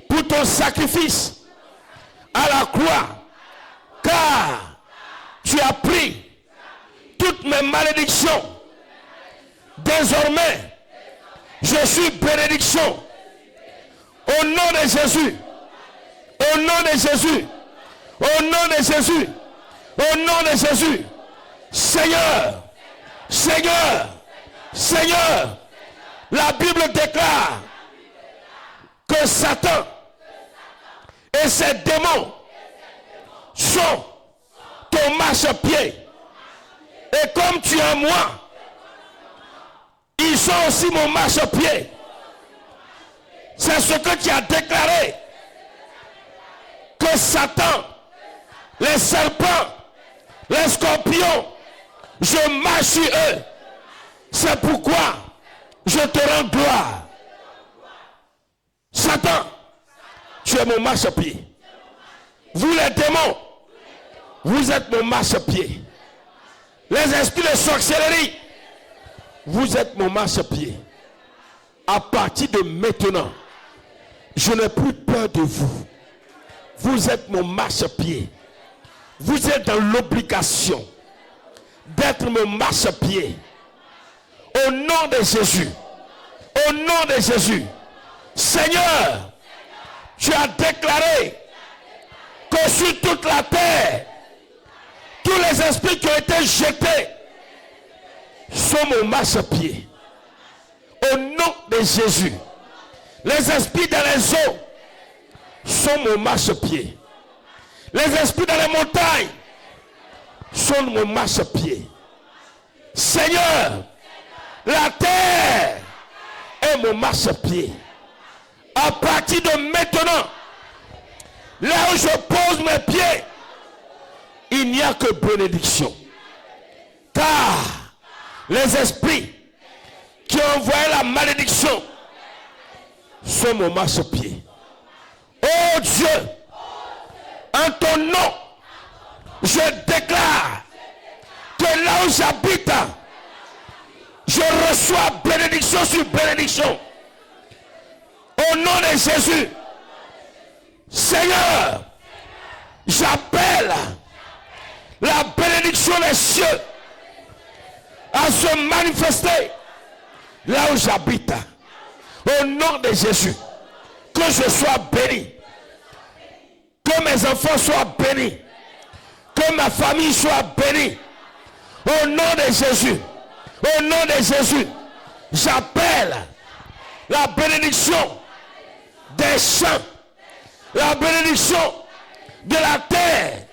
pour ton sacrifice à la croix, car tu as pris toutes mes malédictions. Désormais, je suis bénédiction. Au nom de Jésus, au nom de Jésus, au nom de Jésus, au nom de Jésus, Seigneur, la Bible déclare que Satan et ses démons sont ton marchepied. Et comme tu es moi, ils sont aussi mon marchepied. C'est ce que tu as déclaré. Que Satan, les serpents, les scorpions, je marche sur eux. C'est pourquoi je te rends gloire. Satan, tu es mon marchepied. Vous les démons, vous êtes mon marchepied. Les esprits de sorcellerie, vous êtes mon marchepied. À partir de maintenant, je n'ai plus peur de vous. Vous êtes mon marchepied. Vous êtes dans l'obligation d'être mon marchepied. Au nom de Jésus. Au nom de Jésus. Seigneur, tu as déclaré que sur toute la terre, tous les esprits qui ont été jetés sont mon marchepied. Au nom de Jésus. Les esprits dans les eaux sont mon marchepied. Les esprits dans les montagnes sont mon marchepied. Seigneur, la terre est mon marchepied. À partir de maintenant, là où je pose mes pieds, il n'y a que bénédiction. Car les esprits qui ont envoyé la malédiction sont mon marchepied. Oh Dieu, en ton nom, je déclare que là où j'habite, je reçois bénédiction sur bénédiction. Au nom de Jésus, Seigneur, j'appelle la bénédiction des cieux à se manifester là où j'habite. Au nom de Jésus, que je sois béni, que mes enfants soient bénis, que ma famille soit bénie. Au nom de Jésus, au nom de Jésus, j'appelle la bénédiction des champs, la bénédiction de la terre,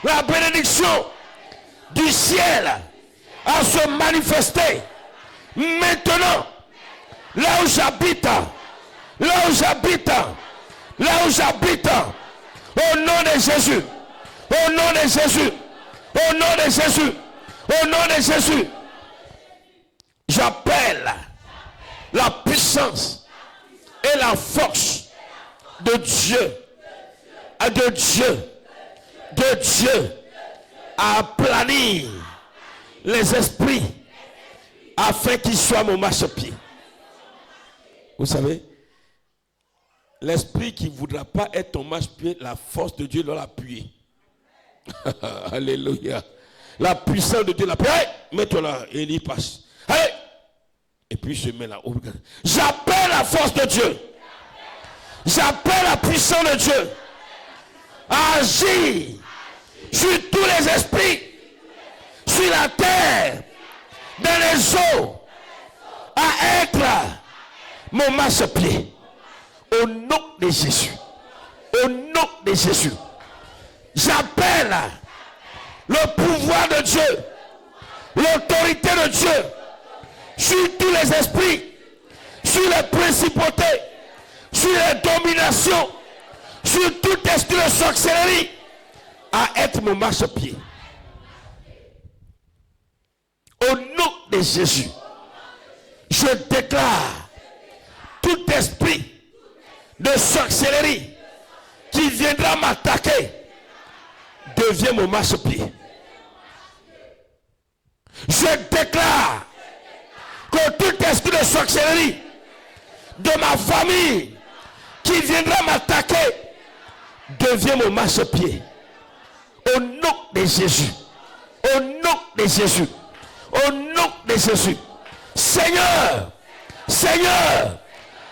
la bénédiction du ciel à se manifester maintenant, là où j'habite, là où j'habite, là où j'habite, au nom de Jésus, au nom de Jésus, au nom de Jésus, au nom de Jésus, j'appelle la puissance et la force de Dieu, de Dieu à aplanir les esprits afin qu'ils soient mon marchepied. Vous savez, l'esprit qui ne voudra pas être ton marchepied, la force de Dieu doit l'appuyer. Alléluia. La puissance de Dieu l'appuie. Hey, mets-toi là et il y passe. Hey. Et puis je mets là. J'appelle la force de Dieu. J'appelle la puissance de Dieu à agir sur tous les esprits, sur la terre, dans les eaux, à être mon marchepied. Au nom de Jésus. Au nom de Jésus. J'appelle le pouvoir de Dieu, l'autorité de Dieu sur tous les esprits, sur les principautés, sur les dominations, sur tout esprit de sorcellerie, à être mon marchepied. Au nom de Jésus, je déclare tout esprit de sorcellerie qui viendra m'attaquer devient mon marchepied. Je déclare que tout esprit de sorcellerie de ma famille qui viendra m'attaquer devient mon marchepied. Au nom de Jésus. Au nom de Jésus. Au nom de Jésus. Seigneur, Seigneur,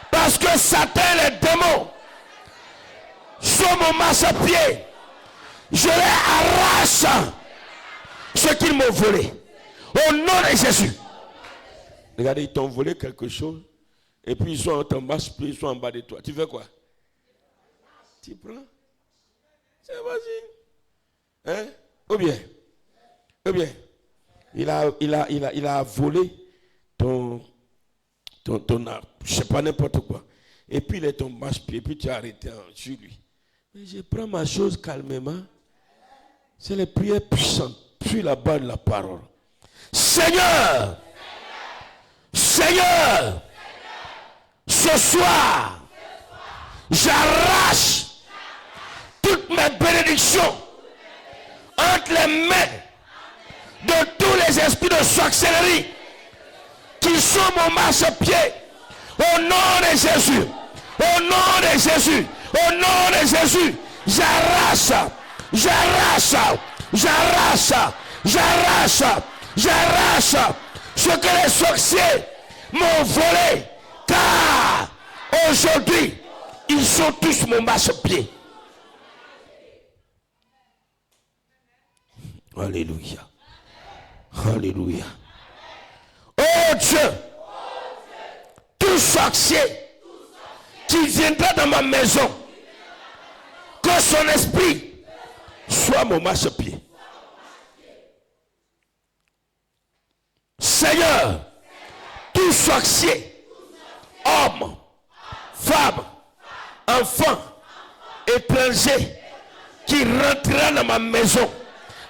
parce que Satan et les démons sont mon marchepied, je les arrache ce qu'ils m'ont volé. Au nom de Jésus. Regardez, ils t'ont volé quelque chose et puis ils sont en ton marchepied, ils sont en bas de toi. Tu veux quoi? Tu prends? C'est vas-y. Hein? Ou bien, il a volé ton je sais pas n'importe quoi. Et puis il est ton marche-pied, et puis tu as arrêté sur lui. Mais je prends ma chose calmement. C'est les prières puissantes. Puis la bas de la parole. Seigneur, Seigneur, ce soir, j'arrache toutes mes bénédictions entre les mains de tous les esprits de sorcellerie qui sont mon marchepied. Au nom de Jésus, au nom de Jésus, au nom de Jésus, j'arrache, j'arrache, j'arrache, j'arrache, j'arrache ce que les sorciers m'ont volé, car aujourd'hui, ils sont tous mon marchepied. Alléluia. Alléluia. Oh Dieu, tout sorcier qui viendra dans ma maison Que son esprit soit mon marchepied. Seigneur, tout sorcier, homme, femme, enfant, étranger, qui rentrera dans ma maison,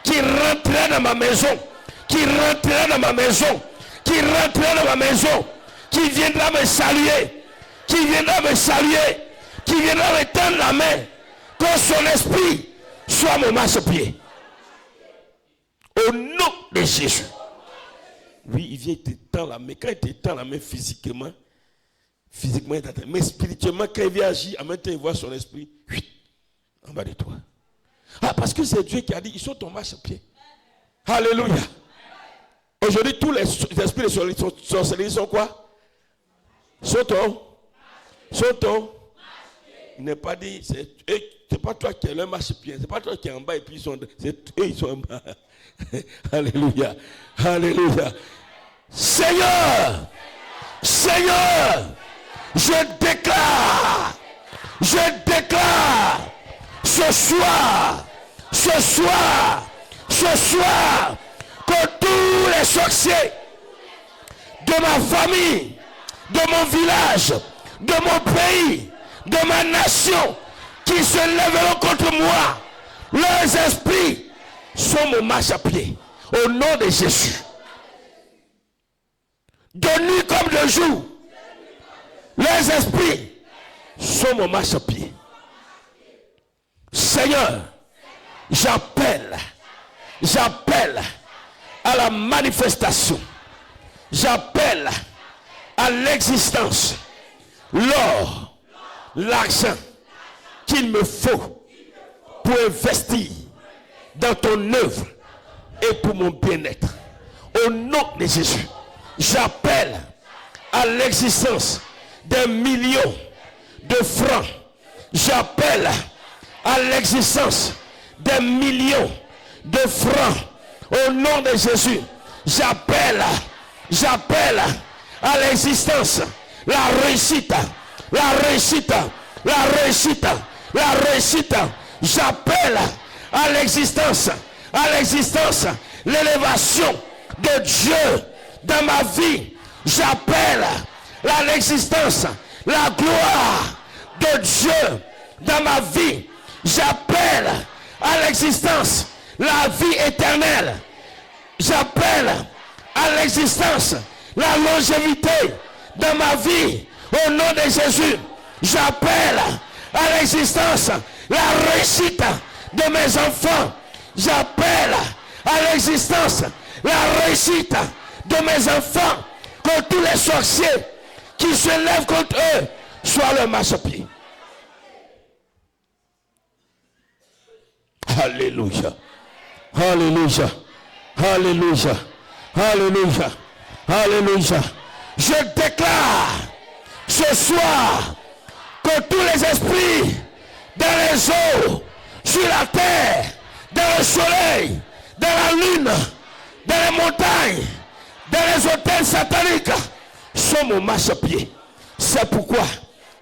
qui rentrera dans ma maison, qui rentrera dans ma maison, qui rentrera dans ma maison, qui viendra me saluer, qui viendra me saluer, qui viendra me tendre la main, que son esprit soit mon marchepied. Au nom de Jésus. Oui, il vient te tendre la main. Quand il te tend la main physiquement, il t'attend. Mais spirituellement, quand il vient agir, en même temps, il voit son esprit en bas de toi. Ah, parce que c'est Dieu qui a dit, ils sont ton marchepied. Alléluia. Aujourd'hui, tous les esprits de sorcellerie sont quoi? Sont ton. Il n'est pas dit, c'est pas toi qui es le marchepied, c'est pas toi qui es en bas et puis ils sont en bas. Alléluia. Alléluia. Seigneur, je déclare ce soir, que tous les sorciers de ma famille, de mon village, de mon pays, de ma nation, qui se lèveront contre moi, leurs esprits sont mon marchepied. Au nom de Jésus. De nuit comme de jour, les esprits sont mon marchepied. Seigneur, j'appelle à la manifestation, j'appelle à l'existence l'or, l'argent qu'il me faut pour investir dans ton œuvre et pour mon bien-être. Au nom de Jésus, j'appelle à l'existence des millions de francs. J'appelle à l'existence des millions de francs. Au nom de Jésus, j'appelle à l'existence la réussite. J'appelle à l'existence l'élévation de Dieu dans ma vie. J'appelle à l'existence la gloire de Dieu dans ma vie. J'appelle à l'existence la vie éternelle. J'appelle à l'existence la longévité dans ma vie. Au nom de Jésus, j'appelle à l'existence la réussite de mes enfants. J'appelle à l'existence la réussite de mes enfants. Que tous les sorciers qui se lèvent contre eux soient le marchepied. Alléluia. Alléluia. Alléluia. Alléluia. Alléluia. Je déclare ce soir que tous les esprits dans les eaux, sur la terre, dans le soleil, dans la lune, dans les montagnes, dans les hôtels sataniques sont mon marchepied. C'est pourquoi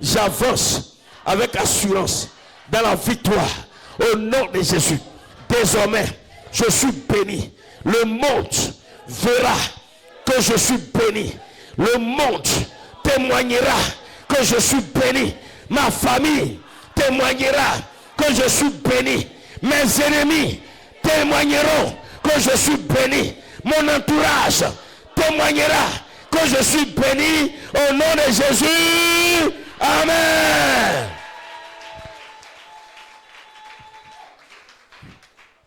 j'avance avec assurance dans la victoire au nom de Jésus. Désormais, je suis béni. Le monde verra que je suis béni. Le monde témoignera que je suis béni. Ma famille témoignera que je suis béni. Mes ennemis témoigneront que je suis béni. Mon entourage témoignera que je suis béni au nom de Jésus. Amen.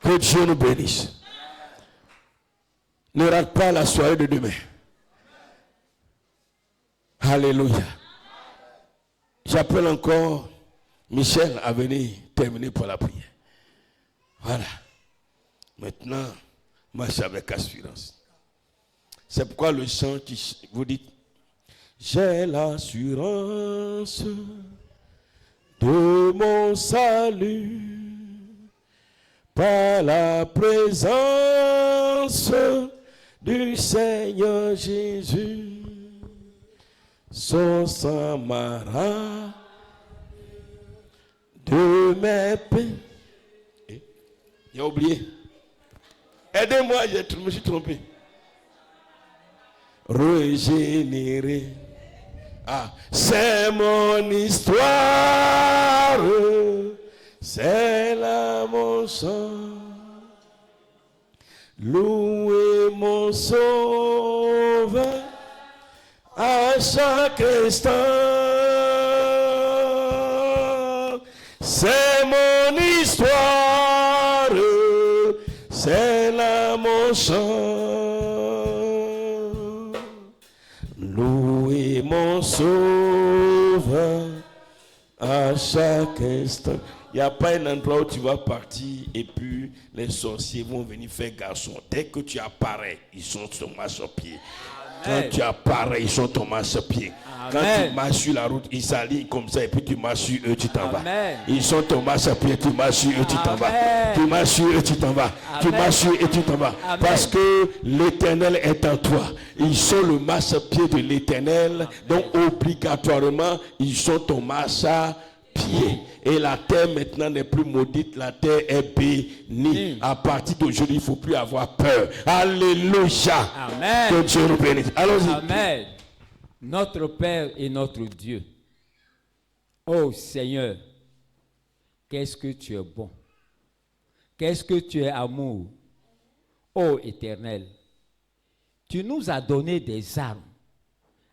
Que Dieu nous bénisse. Ne rate pas la soirée de demain. Alléluia. J'appelle encore Michel à venir terminer pour la prière. Voilà. Maintenant, marche avec assurance. C'est pourquoi le chant qui vous dit: j'ai l'assurance de mon salut par la présence du Seigneur Jésus. Son sang m'a de mes peines. J'ai oublié. Aidez-moi, je me suis trompé. Régénéré. Ah, c'est mon histoire. C'est là mon sang. Louez mon sauveur à chaque instant. C'est mon histoire, c'est là mon chant. Louez mon sauveur à chaque instant. Il n'y a pas un endroit où tu vas partir et puis les sorciers vont venir faire garçon. Dès que tu apparais, ils sont sur sur pied. Quand tu apparais, ils sont tombés sur pied. Quand tu marches sur la route, ils s'alignent comme ça et puis tu marches sur eux, tu t'en vas. Ils sont tombés sur pied, tu marches sur eux, tu t'en vas. Tu marches sur eux, tu t'en vas. Tu marches sur eux et tu t'en vas. Parce que l'Éternel est en toi. Ils sont le marchepied de l'Éternel. Donc obligatoirement, ils sont ton marchepied. Et la terre maintenant n'est plus maudite, la terre est bénie. À partir d'aujourd'hui, il ne faut plus avoir peur. Alléluia. Amen. Que Dieu nous bénisse. Allons-y. Amen. Notre Père et notre Dieu. Oh Seigneur, qu'est-ce que tu es bon. Qu'est-ce que tu es amour. Oh Éternel, tu nous as donné des armes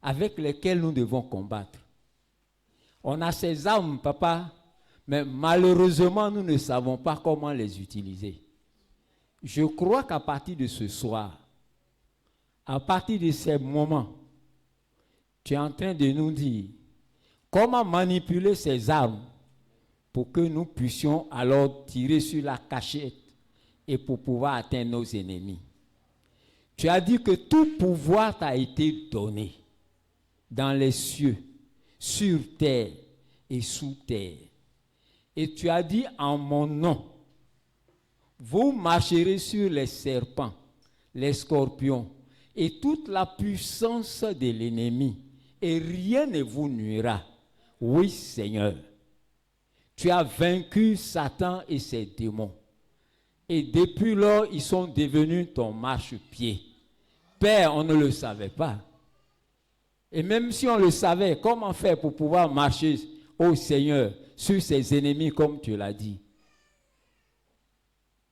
avec lesquelles nous devons combattre. On a ces armes, papa, mais malheureusement, nous ne savons pas comment les utiliser. Je crois qu'à partir de ce soir, à partir de ces moments, tu es en train de nous dire comment manipuler ces armes pour que nous puissions alors tirer sur la cachette et pour pouvoir atteindre nos ennemis. Tu as dit que tout pouvoir t'a été donné dans les cieux, sur terre et sous terre. Et tu as dit en mon nom, vous marcherez sur les serpents, les scorpions et toute la puissance de l'ennemi et rien ne vous nuira. Oui, Seigneur. Tu as vaincu Satan et ses démons. Et depuis lors, ils sont devenus ton marchepied. Père, on ne le savait pas. Et même si on le savait, comment faire pour pouvoir marcher, ô Seigneur, sur ses ennemis comme tu l'as dit?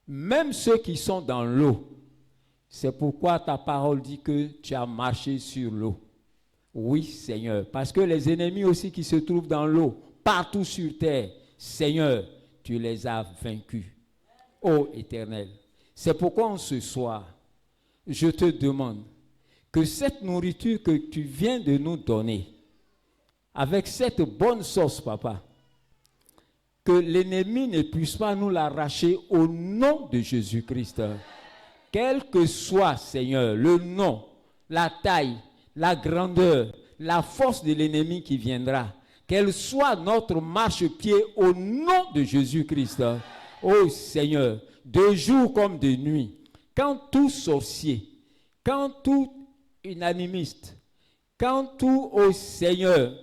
Même ceux qui sont dans l'eau, c'est pourquoi ta parole dit que tu as marché sur l'eau. Oui, Seigneur, parce que les ennemis aussi qui se trouvent dans l'eau, partout sur terre, Seigneur, tu les as vaincus. Ô Éternel, c'est pourquoi en ce soir, je te demande que cette nourriture que tu viens de nous donner, avec cette bonne sauce, papa, que l'ennemi ne puisse pas nous l'arracher au nom de Jésus-Christ. Quel que soit, Seigneur, le nom, la taille, la grandeur, la force de l'ennemi qui viendra, qu'elle soit notre marchepied au nom de Jésus-Christ. Oh Seigneur, de jour comme de nuit, quand tout sorcier, quand tout inanimiste, quand tout, oh Seigneur,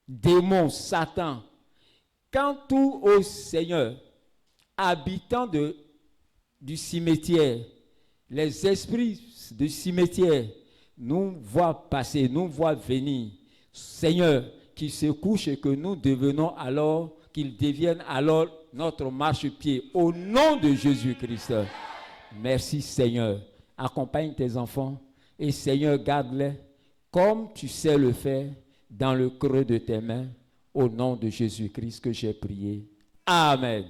démon, Satan, quand tout, ô Seigneur, habitants du cimetière, les esprits du cimetière nous voient passer, nous voient venir, Seigneur, qu'ils se couchent et que nous devenons alors, qu'ils deviennent alors notre marchepied au nom de Jésus-Christ. Merci Seigneur. Accompagne tes enfants et Seigneur, garde-les comme tu sais le faire dans le creux de tes mains. Au nom de Jésus-Christ que j'ai prié. Amen.